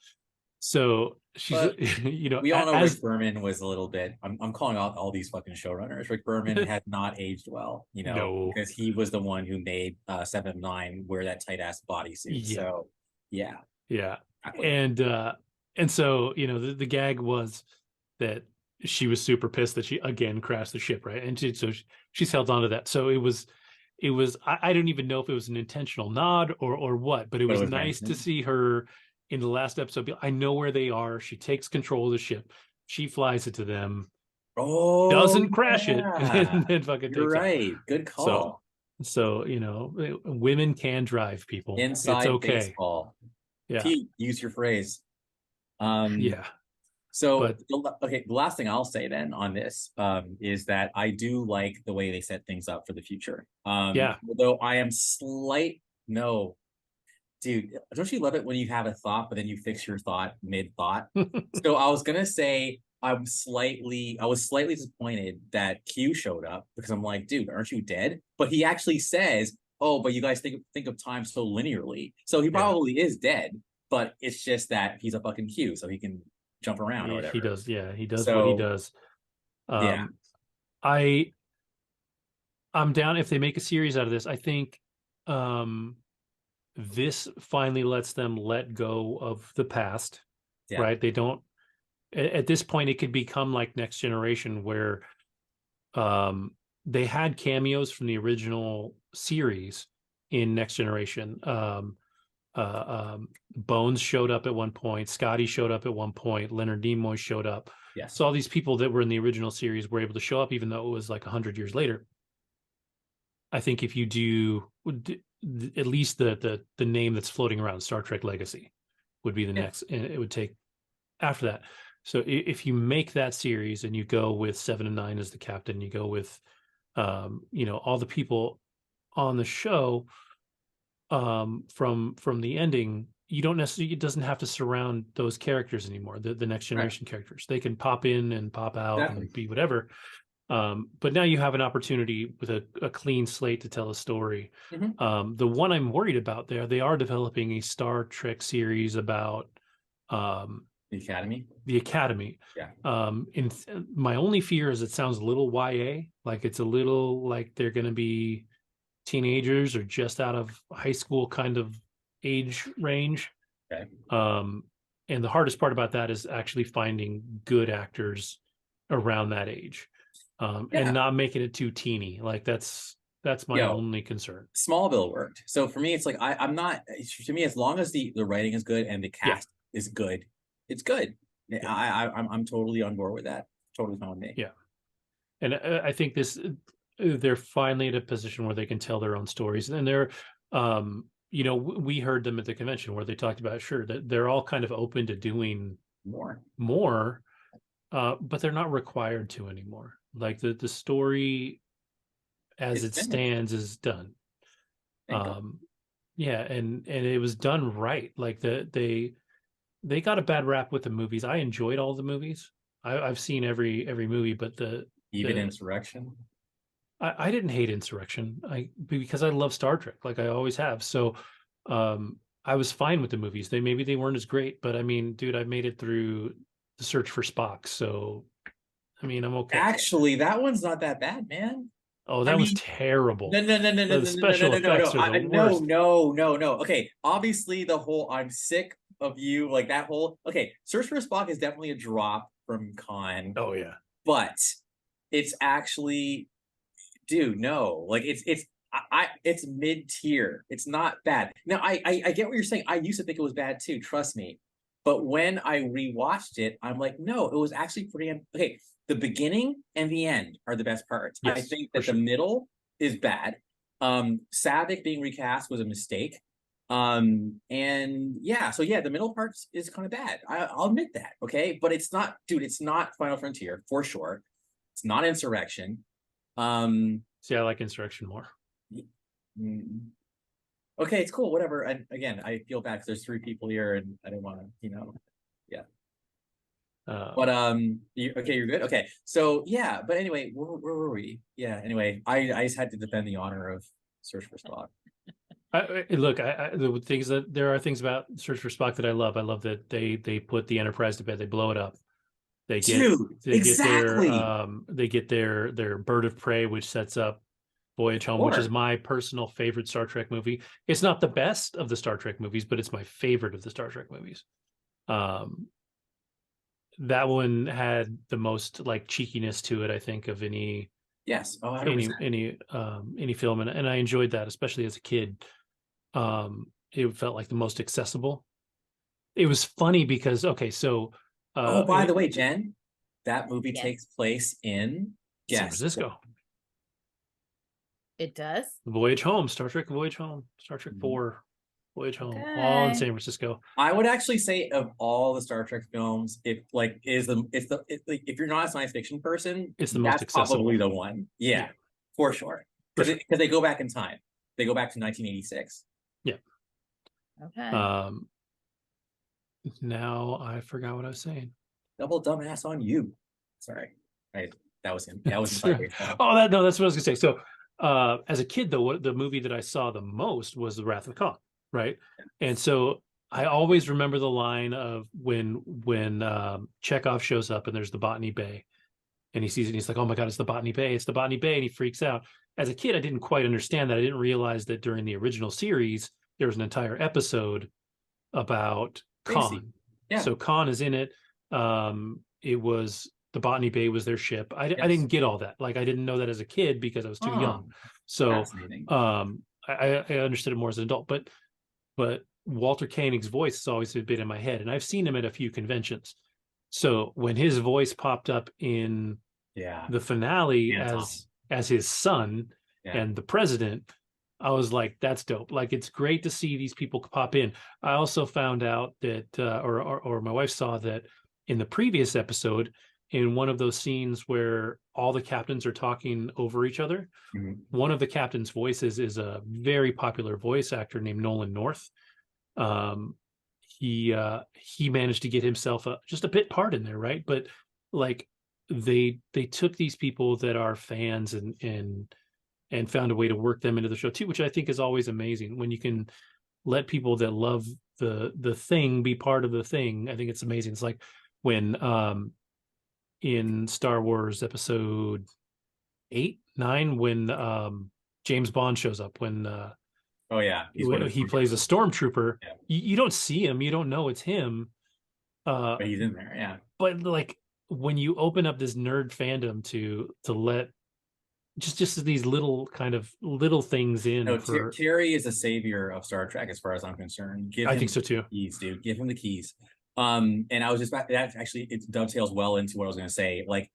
So she's, we all know Rick Berman was a little bit. I'm calling out all these fucking showrunners. Rick Berman had not aged well, because he was the one who made 7 of 9 wear that tight ass bodysuit. Yeah. So yeah. And so the gag was that she was super pissed that she again crashed the ship, right? And so she's held on to that. So it was I don't even know if it was an intentional nod or what, but it was nice to see her in the last episode. I know where they are. She takes control of the ship. She flies it to them. Doesn't crash it, and then fucking You're takes right. Good call. So women can drive, people. Inside it's okay. Baseball. Yeah. Pete, use your phrase. Yeah. So the last thing I'll say then on this is that I do like the way they set things up for the future. Although I am dude, don't you love it when you have a thought, but then you fix your thought mid-thought? So I was gonna say I was slightly disappointed that Q showed up, because I'm like, dude, aren't you dead? But he actually says, oh, but you guys think of time so linearly. So he probably is dead, but it's just that he's a fucking Q, so he can jump around or whatever. He does. Yeah, he does what he does. I'm down if they make a series out of this. I think this finally lets them let go of the past, right? They don't, at this point, it could become like Next Generation, where they had cameos from the original series in Next Generation. Bones showed up at one point. Scotty showed up at one point. Leonard Nimoy showed up. Yes. So all these people that were in the original series were able to show up, even though it was like 100 years later. I think if you do at least the name that's floating around, Star Trek Legacy, would be the next, and it would take after that. So if you make that series and you go with 7 and 9 as the captain, you go with, all the people on the show, from the ending, you don't necessarily, it doesn't have to surround those characters anymore. The next generation characters, they can pop in and pop out and be whatever. But now you have an opportunity with a clean slate to tell a story. The one I'm worried about they are developing a Star Trek series about the Academy. The Academy. My only fear is it sounds a little YA, like it's a little like they're going to be teenagers or just out of high school kind of age range. And the hardest part about that is actually finding good actors around that age, and not making it too teeny. Like that's my only concern. Smallville worked. So for me, it's like I'm not. To me, as long as the writing is good and the cast is good, it's good. I'm totally on board with that. Totally fine with me. Yeah, and I think they're finally at a position where they can tell their own stories, and they're, we heard them at the convention where they talked about that they're all kind of open to doing more, but they're not required to anymore. Like the story as it stands is done. And it was done right. Like they got a bad rap with the movies. I enjoyed all the movies. I've seen every movie, but even Insurrection. I didn't hate Insurrection. Because I love Star Trek, like I always have. So I was fine with the movies. Maybe they weren't as great, but I mean, dude, I made it through The Search for Spock. So I mean, I'm okay. Actually, that one's not that bad, man. Oh, that was terrible. No. The special effects are the worst. No. Okay, obviously the whole I'm sick of you, like that whole Search for Spock is definitely a drop from Khan. Oh yeah. But it's actually, dude, no. Like it's mid-tier. It's not bad. Now I get what you're saying. I used to think it was bad too, trust me. But when I rewatched it, I'm like, no, it was actually pretty okay. The beginning and the end are the best parts. Yes, I think that the middle is bad. Savick being recast was a mistake. The middle part is kind of bad. I'll admit that, okay? But it's not, dude, it's not Final Frontier, for sure. It's not Insurrection. See, I like Insurrection more. Okay, it's cool, whatever. And again, I feel bad because there's 3 people here and I don't want to, you're good. Okay, so but anyway, where were we? Anyway, I just had to defend the honor of Search for Spock. The things that there are things about Search for Spock that I love. I love that they put the Enterprise to bed. They blow it up. They get their bird of prey, which sets up Voyage Home, which is my personal favorite Star Trek movie. It's not the best of the Star Trek movies, but it's my favorite of the Star Trek movies. That one had the most like cheekiness to it, I think, of any any film, and I enjoyed that, especially as a kid. It felt like the most accessible. It was funny because by the way, Jen, that movie takes place in San Francisco. It does. Voyage Home, Star Trek Voyage Home, Star Trek 4. Voyage Home, all in San Francisco. I would actually say of all the Star Trek films, if you're not a science fiction person, it's the most accessible. Probably the one. Yeah. For sure. Because they go back in time. They go back to 1986. Yeah. Okay. Now I forgot what I was saying. Double dumbass on you. Sorry. That was him. That was that's what I was gonna say. So as a kid, though, the movie that I saw the most was The Wrath of Khan. Right. And so I always remember the line of when Chekhov shows up and there's the Botany Bay and he sees it and he's like, oh my God, it's the Botany Bay. It's the Botany Bay. And he freaks out. As a kid, I didn't quite understand that. I didn't realize that during the original series, there was an entire episode about Khan. Yeah. So Khan is in it. It was the Botany Bay was their ship. I didn't get all that. Like I didn't know that as a kid because I was too young. So I understood it more as an adult, but Walter Koenig's voice has always been in my head, and I've seen him at a few conventions. So when his voice popped up in the finale as his son and the president, I was like, that's dope. Like, it's great to see these people pop in. I also found out that, or my wife saw that in the previous episode, in one of those scenes where all the captains are talking over each other, one of the captain's voices is a very popular voice actor named Nolan North. He managed to get himself just a bit part in there, right? But like they took these people that are fans and found a way to work them into the show too, which I think is always amazing when you can let people that love the thing be part of the thing. I think it's amazing. It's like when in Star Wars episode 8, 9, when James Bond shows up, when oh yeah, he plays a stormtrooper. Yeah. You don't see him, you don't know it's him, but he's in there. Yeah, but like when you open up this nerd fandom to let just these little things in. No, Terry is a savior of Star Trek as far as I'm concerned. I think so too. Keys, dude. Give him the keys. And I was just about that, actually it dovetails well into what I was going to say. Like,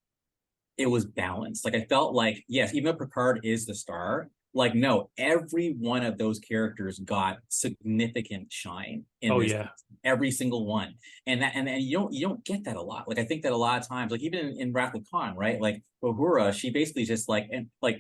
it was balanced. Like, I felt like, yes, even though Picard is the star, like, no, every one of those characters got significant shine in this, every single one. And you don't get that a lot. Like, I think that a lot of times, like even in Wrath of Khan, right? Like Uhura, she basically just like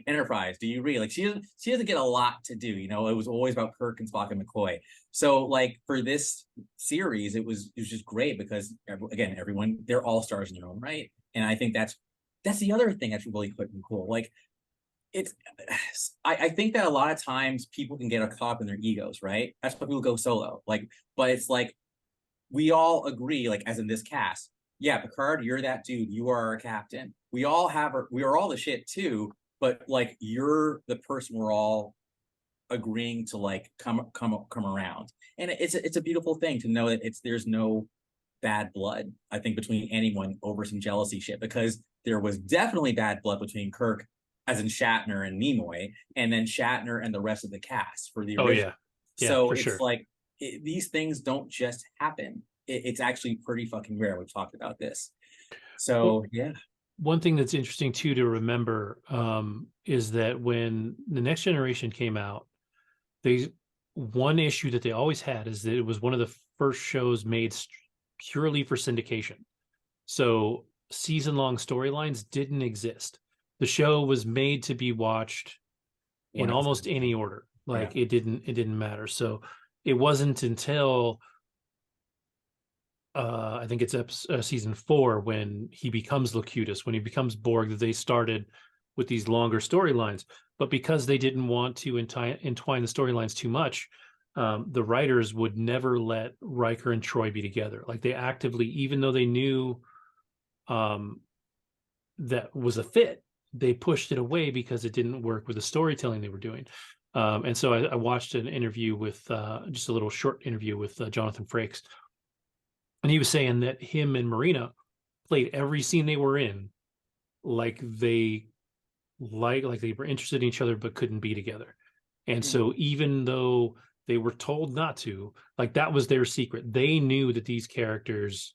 Enterprise, do you read? Like, she doesn't get a lot to do, you know. It was always about Kirk and Spock and McCoy. So like for this series, it was just great because again, everyone, they're all stars in their own right. And I think that's the other thing that's really cool. Like, I think that a lot of times people can get caught up in their egos, right? That's why people go solo. Like, but it's like we all agree, like as in this cast, yeah, Picard, you're that dude. You are our captain. We are all the shit too, but like you're the person we're all agreeing to like come around. And it's a beautiful thing to know that there's no bad blood, I think, between anyone over some jealousy shit, because there was definitely bad blood between Kirk, as in Shatner and Nimoy, and then Shatner and the rest of the cast for the original. So it's sure. Like these things don't just happen. It's actually pretty fucking rare. We've talked about this. So yeah. One thing that's interesting too to remember is that when the Next Generation came out, one issue that they always had is that it was one of the first shows made purely for syndication. So season-long storylines didn't exist. The show was made to be watched in almost any order. Like it didn't matter. So it wasn't until I think it's season 4 when he becomes Locutus, when he becomes Borg, that they started with these longer storylines. But because they didn't want to entwine the storylines too much, the writers would never let Riker and Troy be together. Like, they actively, even though they knew that was a fit, they pushed it away because it didn't work with the storytelling they were doing. And so I watched an interview with just a little short interview with Jonathan Frakes, and he was saying that him and Marina played every scene they were in like they were interested in each other but couldn't be together. And so even though they were told not to, like, that was their secret. They knew that these characters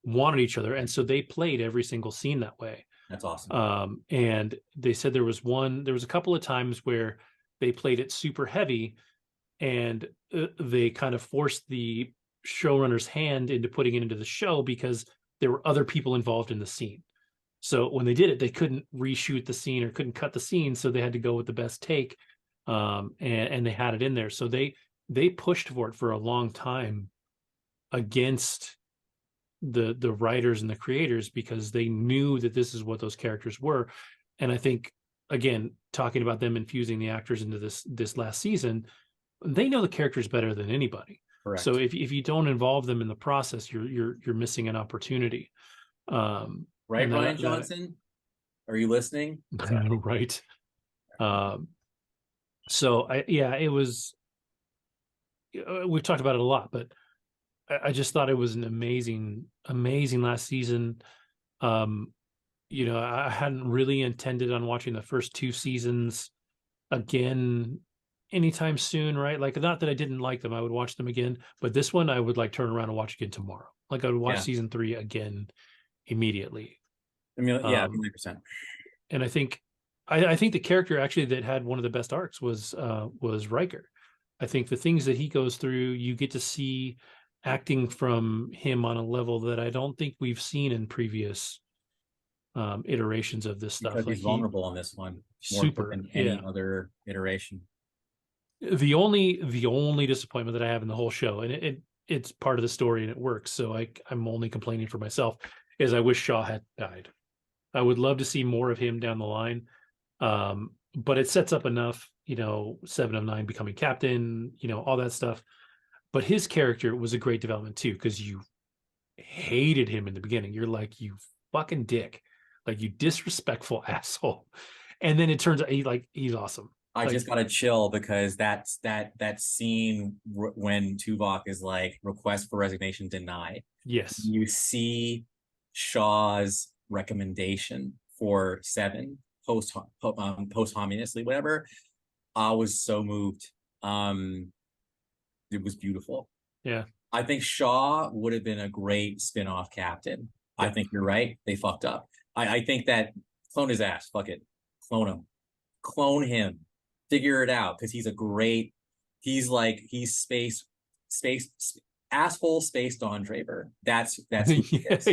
wanted each other, and so they played every single scene that way. That's awesome. And they said there was a couple of times where they played it super heavy, and they kind of forced the showrunner's hand into putting it into the show because there were other people involved in the scene. So when they did it, they couldn't reshoot the scene or couldn't cut the scene, so they had to go with the best take, and they had it in there. So they pushed for it for a long time against the writers and the creators, because they knew that this is what those characters were. And I think, again, talking about them infusing the actors into this last season, they know the characters better than anybody. Correct. So if you don't involve them in the process, you're missing an opportunity. Right, Ryan Johnson? Are you listening? Right. So it was. We've talked about it a lot, but I just thought it was an amazing last season. I hadn't really intended on watching the first 2 seasons again anytime soon, right? Like, not that I didn't like them, I would watch them again, but this one I would like turn around and watch again tomorrow. Like, I would watch season 3 again immediately. I mean, 100%. And I think the character actually that had one of the best arcs was Riker. I think the things that he goes through, you get to see acting from him on a level that I don't think we've seen in previous iterations of this stuff. Because he's vulnerable on this one more super than any other iteration. The only disappointment that I have in the whole show, and it's part of the story and it works, so I'm only complaining for myself, is I wish Shaw had died. I would love to see more of him down the line. But it sets up enough, 7 of 9 becoming captain, all that stuff. But his character was a great development too, because you hated him in the beginning. You're like, you fucking dick, like you disrespectful asshole. And then it turns out he's awesome. I just got to chill because that scene when Tuvok is like, request for resignation denied. Yes. You see Shaw's recommendation for 7 posthumously, whatever. I was so moved. It was beautiful. Yeah. I think Shaw would have been a great spin-off captain. Yeah. I think you're right. They fucked up. I think that clone his ass. Fuck it. Clone him. Figure it out, because he's space asshole space Don Draper. That's who he is.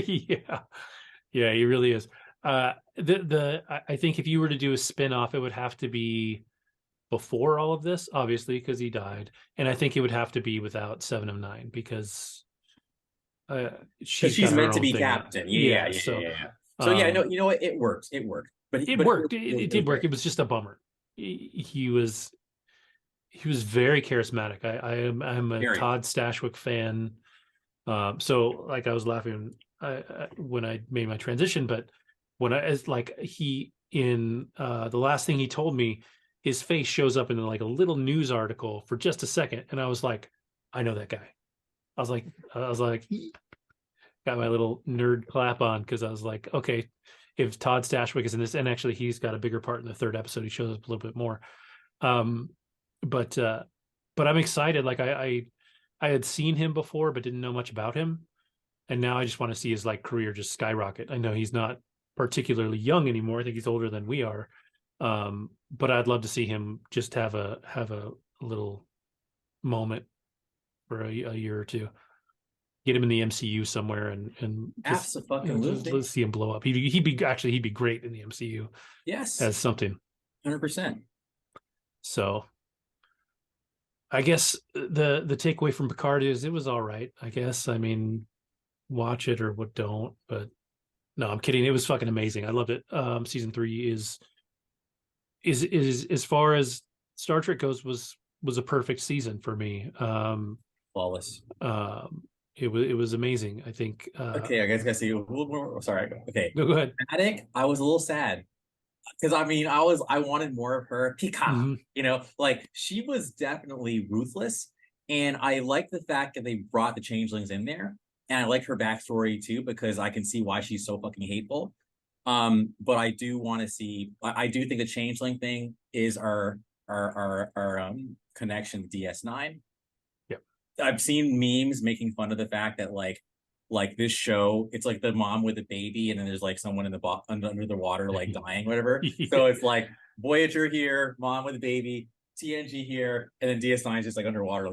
Yeah, he really is. I think if you were to do a spin-off, it would have to be before all of this, obviously, because he died, and I think it would have to be without 7 of 9, because she's meant to be captain. Yeah. So yeah, no, you know what? It worked. But it worked. It did work. It was just a bummer. He was very charismatic. I'm a Todd Stashwick fan. So like I was laughing when I made my transition, but when the last thing he told me, his face shows up in like a little news article for just a second, and I was like, I know that guy. I was like, got my little nerd clap on, because I was like, okay, if Todd Stashwick is in this, and actually he's got a bigger part in the 3rd episode, he shows up a little bit more. But I'm excited. Like I had seen him before, but didn't know much about him, and now I just want to see his career just skyrocket. I know he's not particularly young anymore. I think he's older than we are. But I'd love to see him just have a little moment for a year or two. Get him in the MCU somewhere and just, let's see him blow up. He'd be great in the MCU. Yes, as something 100%. So I guess the takeaway from Picard is it was all right. I guess, I mean, watch it or what don't. But no, I'm kidding. It was fucking amazing. I loved it. Season 3 is as far as Star Trek goes was a perfect season for me. Flawless. It was amazing. I think. Okay, I guess I gotta see. Sorry. Okay. Go ahead. Attic, I was a little sad because I wanted more of her. Peacock. Mm-hmm. She was definitely ruthless, and I like the fact that they brought the changelings in there, and I like her backstory too, because I can see why she's so fucking hateful. But I do want to see. I do think the changeling thing is our connection to DS9. I've seen memes making fun of the fact that like this show, it's like the mom with a baby, and then there's like someone in the under the water dying, whatever. So it's like Voyager here, mom with a baby, TNG here, and then DS9 is just underwater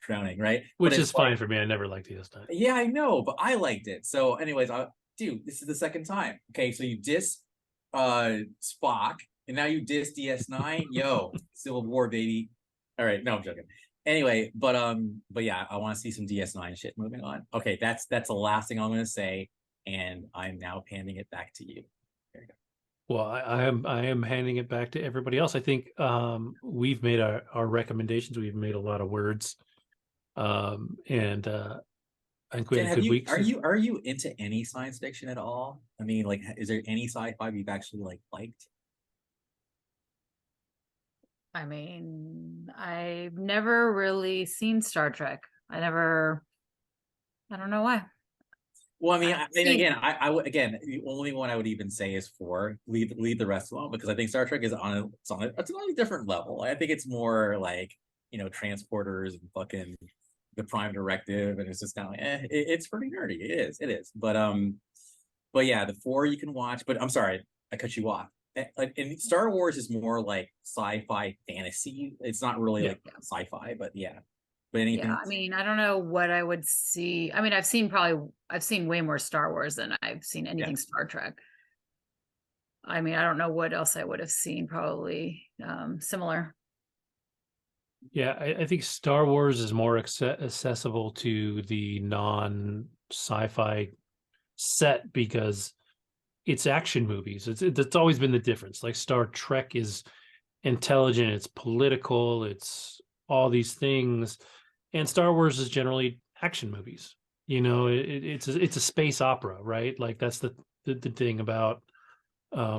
drowning, right? Which is fine for me. I never liked DS9. Yeah, I know, but I liked it. So, anyways, dude, this is the second time. Okay, so you diss Spock, and now you diss DS9. Yo, Civil War, baby. All right, no, I'm joking. Anyway, but yeah, I want to see some DS9 shit moving on. Okay, that's the last thing I'm going to say, and I'm now handing it back to you. There you go. Well, I am handing it back to everybody else. I think we've made our recommendations. We've made a lot of words, and I think we had good weeks. Are you into any science fiction at all? I mean, is there any sci-fi you've actually liked? I mean, I've never really seen Star Trek. I don't know why. Well, I mean, again, the only one I would even say is 4. Leave the rest alone, because I think Star Trek is on a different level. I think it's more transporters and fucking the Prime Directive, and it's just kind of it's pretty nerdy. It is. But yeah, the 4 you can watch. But I'm sorry, I cut you off. And Star Wars is more like sci-fi fantasy. It's not really sci-fi, but yeah. But anything? Yeah, I mean, I don't know what I would see. I mean, I've seen way more Star Wars than I've seen anything Star Trek. I mean, I don't know what else I would have seen. Probably similar. Yeah, I think Star Wars is more accessible to the non-sci-fi set because it's action movies. It's always been the difference. Like Star Trek is intelligent, it's political, it's all these things, and Star Wars is generally action movies. You know, it's a space opera, right? Like that's the thing about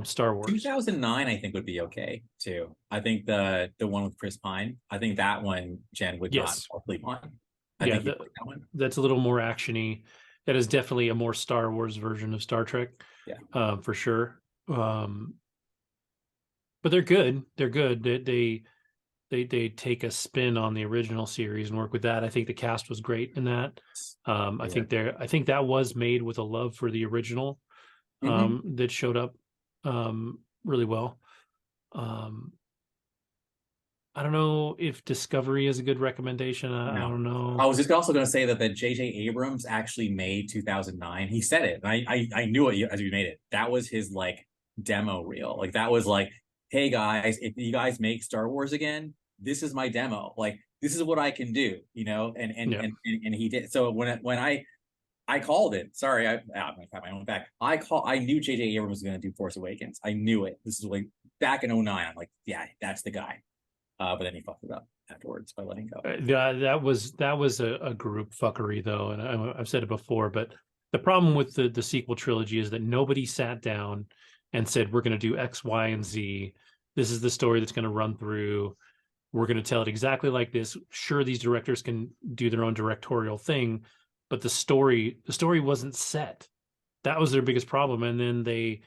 Star Wars. 2009, I think, would be okay too. I think the one with Chris Pine, I think that one Jen would not sleep on. I think that one. That's a little more actiony. That is definitely a more Star Wars version of Star Trek. Yeah, for sure. But they're good. They're good. They take a spin on the original series and work with that. I think the cast was great in that. I think that was made with a love for the original that showed up really well. I don't know if Discovery is a good recommendation. I don't know. I was just also going to say that J.J. Abrams actually made 2009. He said it. And I knew it as we made it. That was his like demo reel. Like that was like, hey guys, if you guys make Star Wars again, this is my demo. Like this is what I can do, you know. And he did. So when I called it. Sorry, I'm gonna pat my own back. I knew J.J. Abrams was going to do Force Awakens. I knew it. This is like back in 2009. I'm like, yeah, that's the guy. But then he fucked it up afterwards by letting go. That was a group fuckery though, and I've said it before. But the problem with the sequel trilogy is that nobody sat down and said we're going to do X, Y, and Z. This is the story that's going to run through. We're going to tell it exactly like this. Sure, these directors can do their own directorial thing, but the story wasn't set. That was their biggest problem. And then they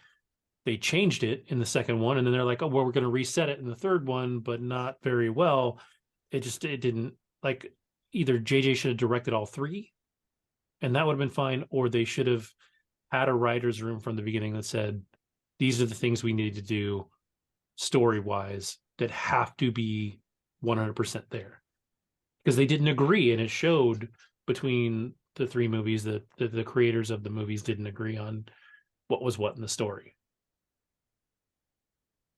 changed it in the second one, and then they're like, oh, well, we're going to reset it in the third one, but not very well. It didn't, like, either JJ should have directed all three, and that would have been fine, or they should have had a writer's room from the beginning that said, these are the things we need to do story-wise that have to be 100% there. Because they didn't agree, and it showed between the three movies that the creators of the movies didn't agree on what was what in the story.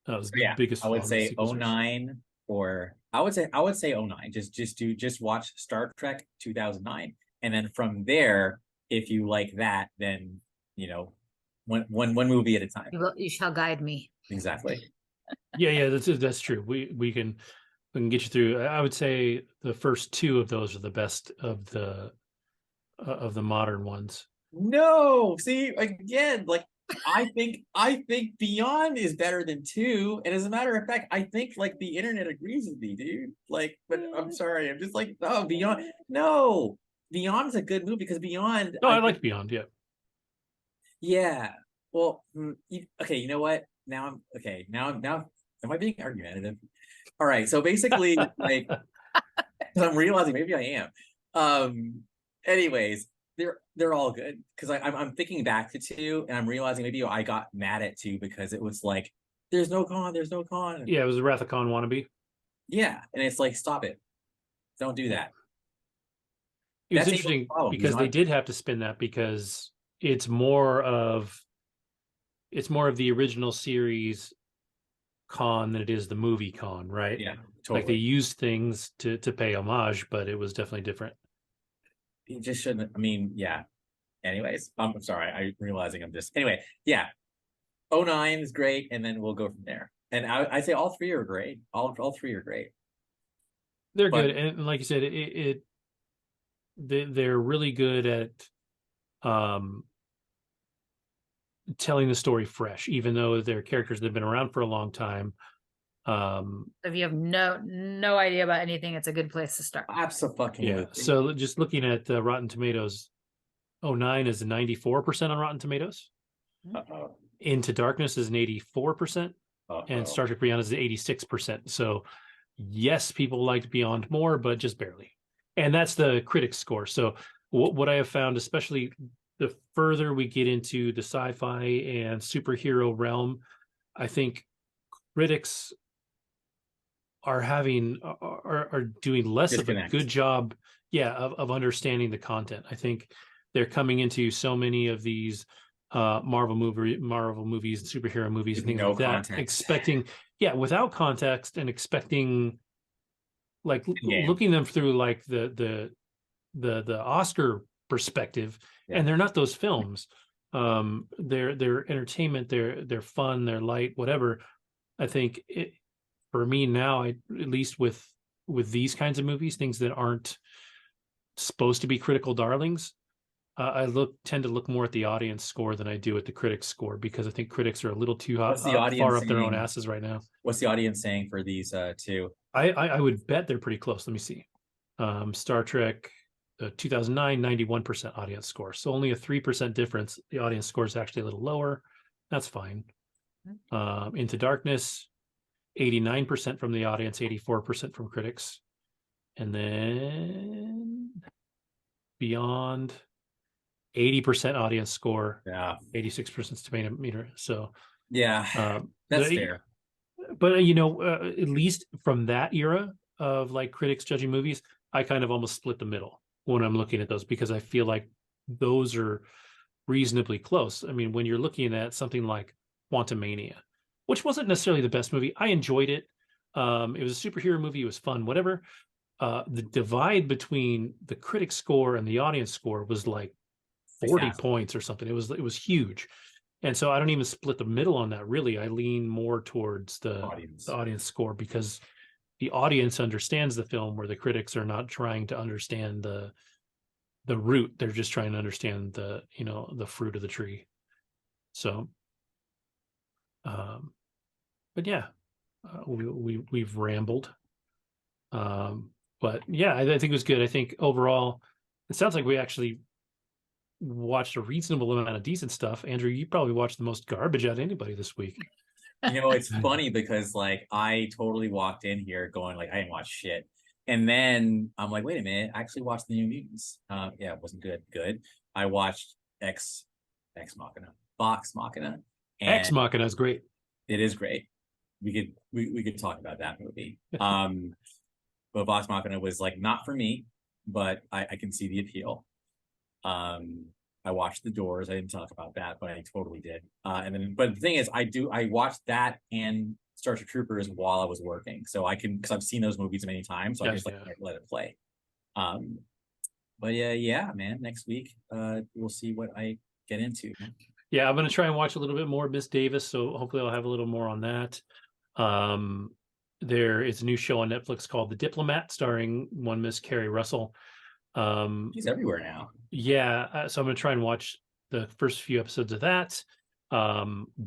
That was the biggest. I would say 2009, or I would say 2009. Just watch Star Trek 2009, and then from there, if you like that, then you know, one movie at a time. You shall guide me. Exactly. Yeah, that's true. We can get you through. I would say the first two of those are the best of the modern ones. No, see, again, like I think Beyond is better than 2, and as a matter of fact, I think like the internet agrees with me, dude. Like, but I'm sorry, I'm just like, no, Beyond. No, Beyond is a good movie because Beyond. No, I like Beyond. Yeah. Yeah. Well, okay. You know what? Now I'm okay. Now am I being argumentative? All right. So basically, like, I'm realizing maybe I am. Anyways, they're all good because I'm thinking back to 2 and I'm realizing maybe I got mad at 2 because it was like there's no con. Yeah, it was a Wrath of Khan wannabe. Yeah, and it's like, stop it, don't do that. It was interesting because they did have to spin that because it's more of the original series con than it is the movie con, right? Yeah, totally. Like they used things to pay homage, but it was definitely different. You just shouldn't. I mean, yeah. Anyways, I'm sorry. I'm realizing I'm just anyway. Yeah, 2009 is great, and then we'll go from there. And I say all three are great. All three are great. They're good, and like you said, they're really good at telling the story fresh, even though they're characters that have been around for a long time. If you have no idea about anything, it's a good place to start. Absolutely. Yeah. So just looking at Rotten Tomatoes, 2009 is a 94% on Rotten Tomatoes. Into Darkness is an 84%, and Star Trek Beyond is an 86%. So yes, people liked Beyond more, but just barely. And that's the critics score. So what I have found, especially the further we get into the sci-fi and superhero realm, I think critics are having are doing less of a good job, of understanding the content. I think they're coming into so many of these Marvel movies and superhero movies and things like that, expecting without context and expecting like looking them through like the Oscar perspective, and they're not those films. They're entertainment, they're fun, they're light, whatever. I think for me now, at least with these kinds of movies, things that aren't supposed to be critical darlings, I tend to look more at the audience score than I do at the critics score, because I think critics are a little too far up their own asses right now. What's the audience saying for these two? I would bet they're pretty close. Let me see. Star Trek 2009, 91% audience score. So only a 3% difference. The audience score is actually a little lower. That's fine. Into Darkness, 89% from the audience, 84% from critics. And then Beyond, 80% audience score. 86% tomato meter. So that's fair. But at least from that era of like critics judging movies, I kind of almost split the middle when I'm looking at those, because I feel like those are reasonably close. I mean, when you're looking at something like Quantumania, which wasn't necessarily the best movie, I enjoyed it. It was a superhero movie. It was fun, whatever. The divide between the critic score and the audience score was like 40 points or something. It was huge. And so I don't even split the middle on that, really. I lean more towards the audience score, because the audience understands the film, where the critics are not trying to understand the root. They're just trying to understand the fruit of the tree. So, but yeah, we've rambled. But yeah, I think it was good. I think overall, it sounds like we actually watched a reasonable amount of decent stuff. Andrew, you probably watched the most garbage out of anybody this week. It's funny because like I totally walked in here going like I didn't watch shit, and then I'm like, wait a minute, I actually watched the New Mutants. It wasn't good. I watched Vox Machina. Ex Machina is great. It is great. We could talk about that movie. But Vox Machina was like not for me, but I can see the appeal. I watched The Doors. I didn't talk about that, but I totally did. But the thing is, I watched that and Starship Troopers while I was working, so I can, because I've seen those movies many times, so I just let it play. But yeah, man. Next week, we'll see what I get into. Yeah, I'm gonna try and watch a little bit more Miss Davis, so hopefully I'll have a little more on that. There is a new show on Netflix called The Diplomat, starring one Miss Carrie Russell. She's everywhere now. So I'm gonna try and watch the first few episodes of that.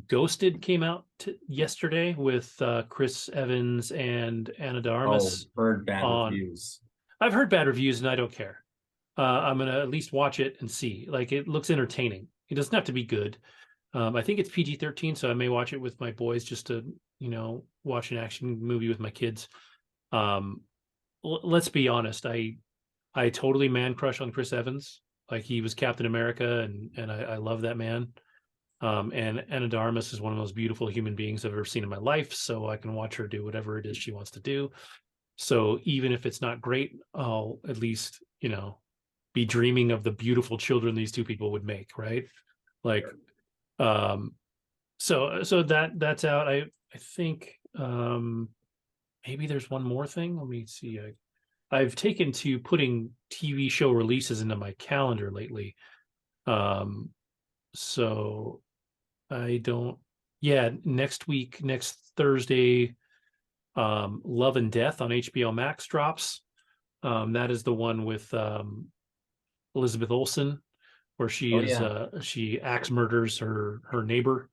Ghosted came out yesterday with Chris Evans and Ana de Armas. Heard bad reviews. I've heard bad reviews and I don't care. I'm gonna at least watch it and see. Like, it looks entertaining. It doesn't have to be good. I think it's PG-13, so I may watch it with my boys just to watch an action movie with my kids. Let's be honest, I totally man crush on Chris Evans. Like, he was Captain America, and I love that man. And Ana de Armas is one of the most beautiful human beings I've ever seen in my life, so I can watch her do whatever it is she wants to do. So even if it's not great, I'll at least, be dreaming of the beautiful children these two people would make, right? Like, so that's out. I think maybe there's one more thing. Let me see. I've taken to putting TV show releases into my calendar lately. So I don't, next week, next Thursday, Love and Death on HBO Max drops. That is the one with Elizabeth Olsen, where she axe murders her neighbor.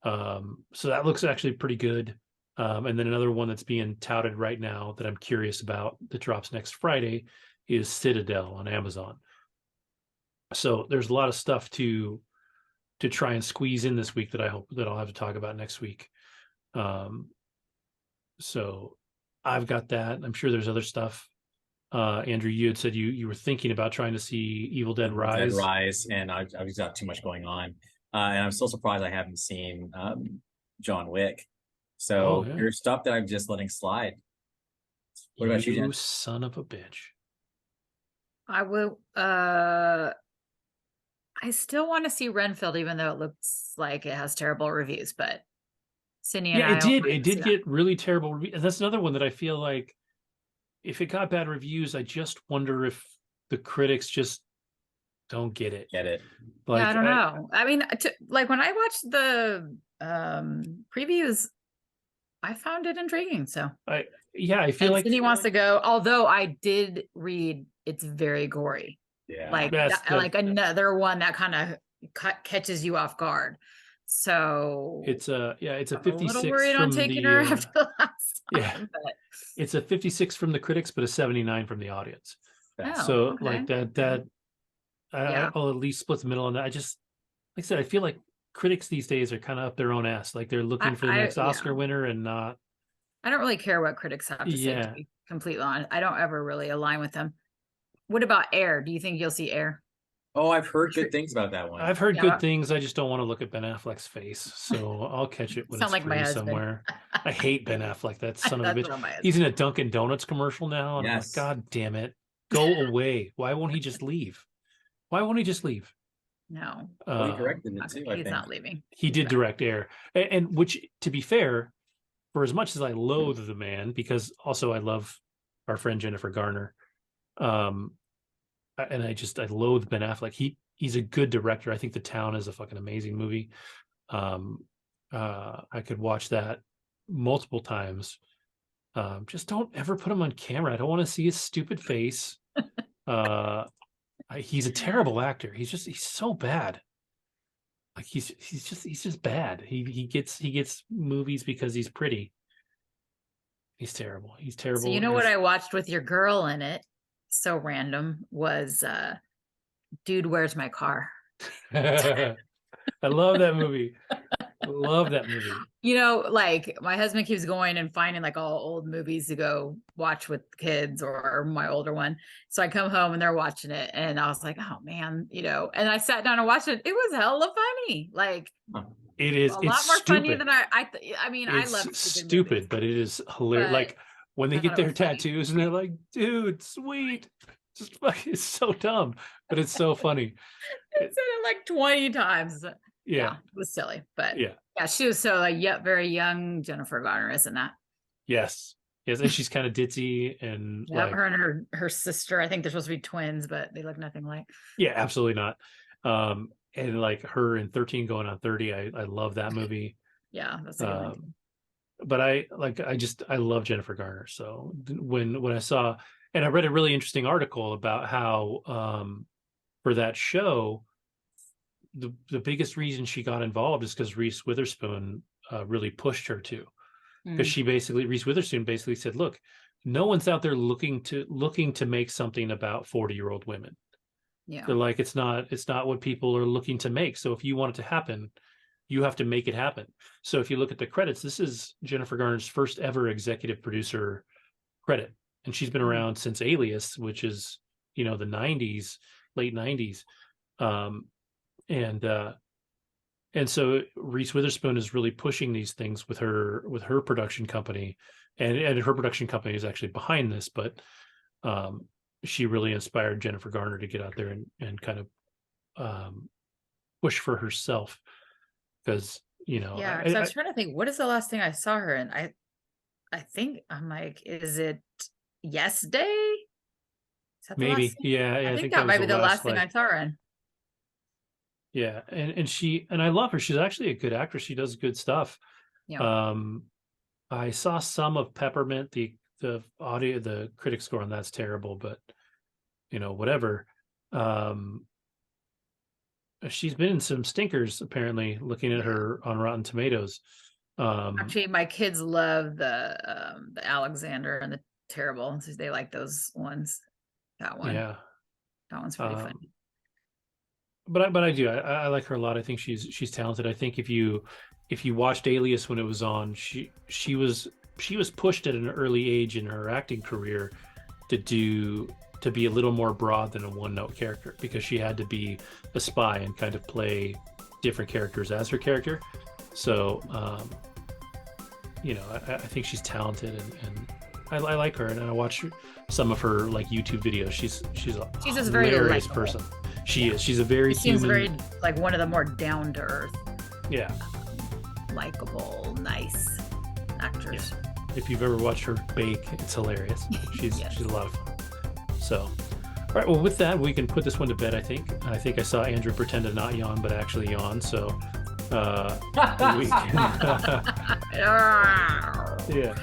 So that looks actually pretty good. And then another one that's being touted right now that I'm curious about that drops next Friday is Citadel on Amazon. So there's a lot of stuff to try and squeeze in this week that I hope that I'll have to talk about next week. So I've got that. I'm sure there's other stuff. Andrew, you had said you were thinking about trying to see Evil Dead Rise. And I've got too much going on. And I'm still surprised I haven't seen John Wick. So there's stuff that I'm just letting slide. What about you, Jen? Son of a bitch. I will. I still want to see Renfield, even though it looks like it has terrible reviews. But Sydney and I, it did get really terrible reviews. And that's another one that I feel like if it got bad reviews, I just wonder if the critics just don't get it. Like, yeah, I don't know. I mean, like when I watched the previews, I found it intriguing. So I feel like Sydney wants to go. Although I did read, it's very gory. Yeah, like another one that kind of catches you off guard. So it's a 56. A little worried on taking her after last time, but it's a 56 from the critics, but a 79 from the audience. Like that. I'll at least split the middle on that. I just, like I said, I feel like critics these days are kind of up their own ass. Like they're looking for the next Oscar winner and not. I don't really care what critics have to say, to be completely honest. I don't ever really align with them. What about Air? Do you think you'll see Air? Oh, I've heard good things about that one. I've heard good things. I just don't want to look at Ben Affleck's face, so I'll catch it when it's free somewhere. I hate Ben Affleck. That son of a bitch. He's in a Dunkin' Donuts commercial now, and I'm like, God damn it, go away! Why won't he just leave? No, he directed it too. He's not leaving. He did direct Air, and which, to be fair, for as much as I loathe the man, because also I love our friend Jennifer Garner. And I loathe Ben Affleck. He's a good director. I think The Town is a fucking amazing movie. I could watch that multiple times. Just don't ever put him on camera. I don't want to see his stupid face. He's a terrible actor. He's so bad. Like he's just bad. He gets movies because he's pretty. He's terrible. So you know what I watched with your girl in it? So random was Dude, Where's My Car? I love that movie. You know, like my husband keeps going and finding like all old movies to go watch with kids or my older one. So I come home and they're watching it and I was like, oh man, you know, and I sat down and watched it. It was hella funny. Like it is a lot more funny than I mean, I love stupid, but it is hilarious. Like when they get their tattoos and they're like, dude, sweet. Just fucking, it's so dumb, but it's so funny. I said it like 20 times. Yeah, it was silly, but yeah, she was so very young Jennifer Garner, isn't that? Yes, and she's kind of ditzy and her and her sister. I think they're supposed to be twins, but they look nothing like. Yeah, absolutely not. And like her in 13 going on 30, I love that movie. Yeah, that's a good one. But I love Jennifer Garner. So when I saw, and I read a really interesting article about how for that show, the biggest reason she got involved is because Reese Witherspoon really pushed her to, because Reese Witherspoon basically said, look, no one's out there looking to make something about 40-year-old women. Yeah, they're like, it's not what people are looking to make. So if you want it to happen, you have to make it happen. So if you look at the credits, this is Jennifer Garner's first ever executive producer credit, and she's been around since Alias, which is the 90s, late 90s. And so Reese Witherspoon is really pushing these things with her production company, and her production company is actually behind this, but she really inspired Jennifer Garner to get out there and kind of push for herself, because I was trying to think, what is the last thing I saw her in? I think I'm like, is it Yes Day? Maybe, I think that might be the last thing I saw her in. Yeah, and I love her. She's actually a good actress. She does good stuff. Yeah. I saw some of Peppermint. The audio, the critic score on that's terrible, but whatever. She's been in some stinkers apparently. Looking at her on Rotten Tomatoes. Actually, my kids love the Alexander and the Terrible. They like those ones. That one. Yeah, that one's pretty funny. But I do. I like her a lot. I think she's talented. I think if you watched Alias when it was on, she was pushed at an early age in her acting career to be a little more broad than a one-note character, because she had to be a spy and kind of play different characters as her character. So I think she's talented, and I like her, and I watch some of her like YouTube videos. She's a just very hilarious likable. person. She is. She's a very She seems human. very like one of the more down to earth, Yeah, likable, nice actors. Yeah. If you've ever watched her bake, it's hilarious. She's Yes. she's a lot of fun. So, all right. Well, with that, we can put this one to bed. I think I saw Andrew pretend to not yawn, but actually yawn. So, we can. Yeah.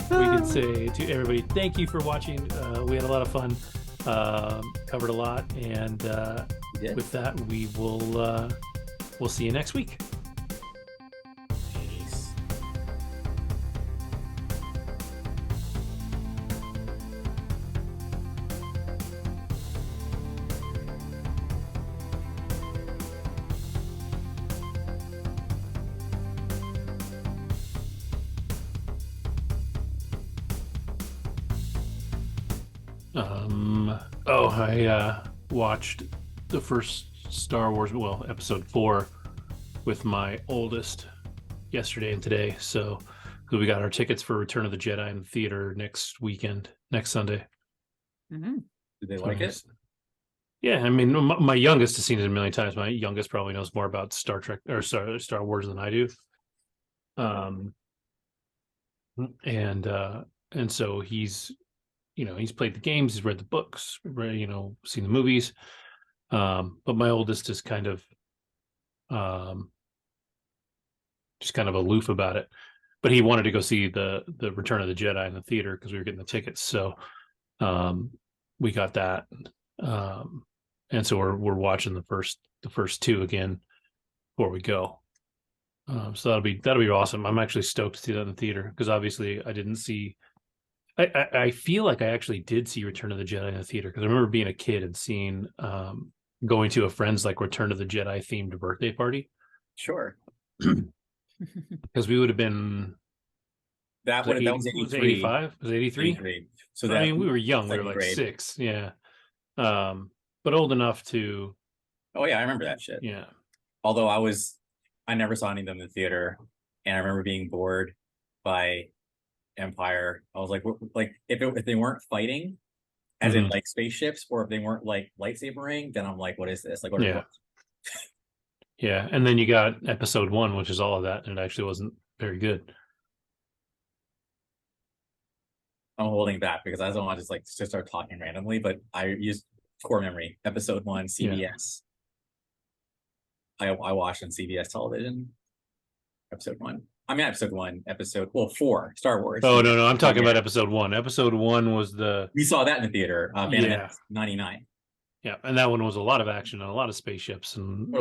We can say to everybody, thank you for watching. We had a lot of fun. Covered a lot, and with that, we'll see you next week. Peace. I watched the first Star Wars, well, episode 4 with my oldest yesterday and today. So we got our tickets for Return of the Jedi in the theater next Sunday. Mm-hmm. Did they like it? Yeah, I mean, my youngest has seen it a million times. My youngest probably knows more about Star Trek or Star Wars than I do. And so he's played the games, he's read the books, seen the movies. But my oldest is kind of just kind of aloof about it. But he wanted to go see the Return of the Jedi in the theater because we were getting the tickets. So we got that. And so we're watching the first 2 again before we go. So that'll be awesome. I'm actually stoked to see that in the theater because obviously I didn't see. I feel like I actually did see Return of the Jedi in the theater because I remember being a kid and seeing going to a friend's like Return of the Jedi themed birthday party. Sure. Because we would have been. That was 85. Was it 83? 83. So I mean, we were young. We were like grade. 6. Yeah. But old enough to. Oh yeah, I remember that shit. Yeah. Although I never saw any of them in the theater, and I remember being bored by Empire. I was like if they weren't fighting, as in like spaceships, or if they weren't like lightsabering, then I'm like, what is this? Like, what? Yeah. Yeah, and then you got episode 1, which is all of that, and it actually wasn't very good. I'm holding back because I don't want to just start talking randomly, but I used core memory. Episode 1, CBS. Yeah. I watched on CBS television. Episode 1. I mean, episode 1, episode 4, Star Wars. Oh no, I'm talking about episode 1. Episode 1 was we saw that in the theater. Yeah, 99. Yeah, and that one was a lot of action and a lot of spaceships, and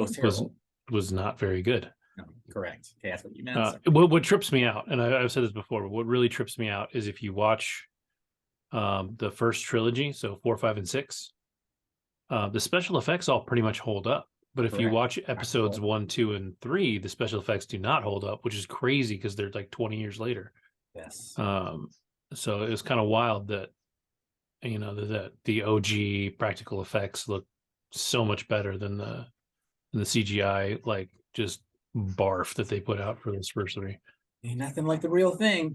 was not very good. No, correct. Okay, that's what you meant. What trips me out, and I've said this before, but what really trips me out is if you watch the first trilogy, so 4, 5, and 6, the special effects all pretty much hold up. But if you watch episodes 1, 2, and 3, the special effects do not hold up, which is crazy because they're like 20 years later. Yes. So it was kind of wild that that the OG practical effects look so much better than the CGI, like just barf that they put out for those first 3. Ain't nothing like the real thing.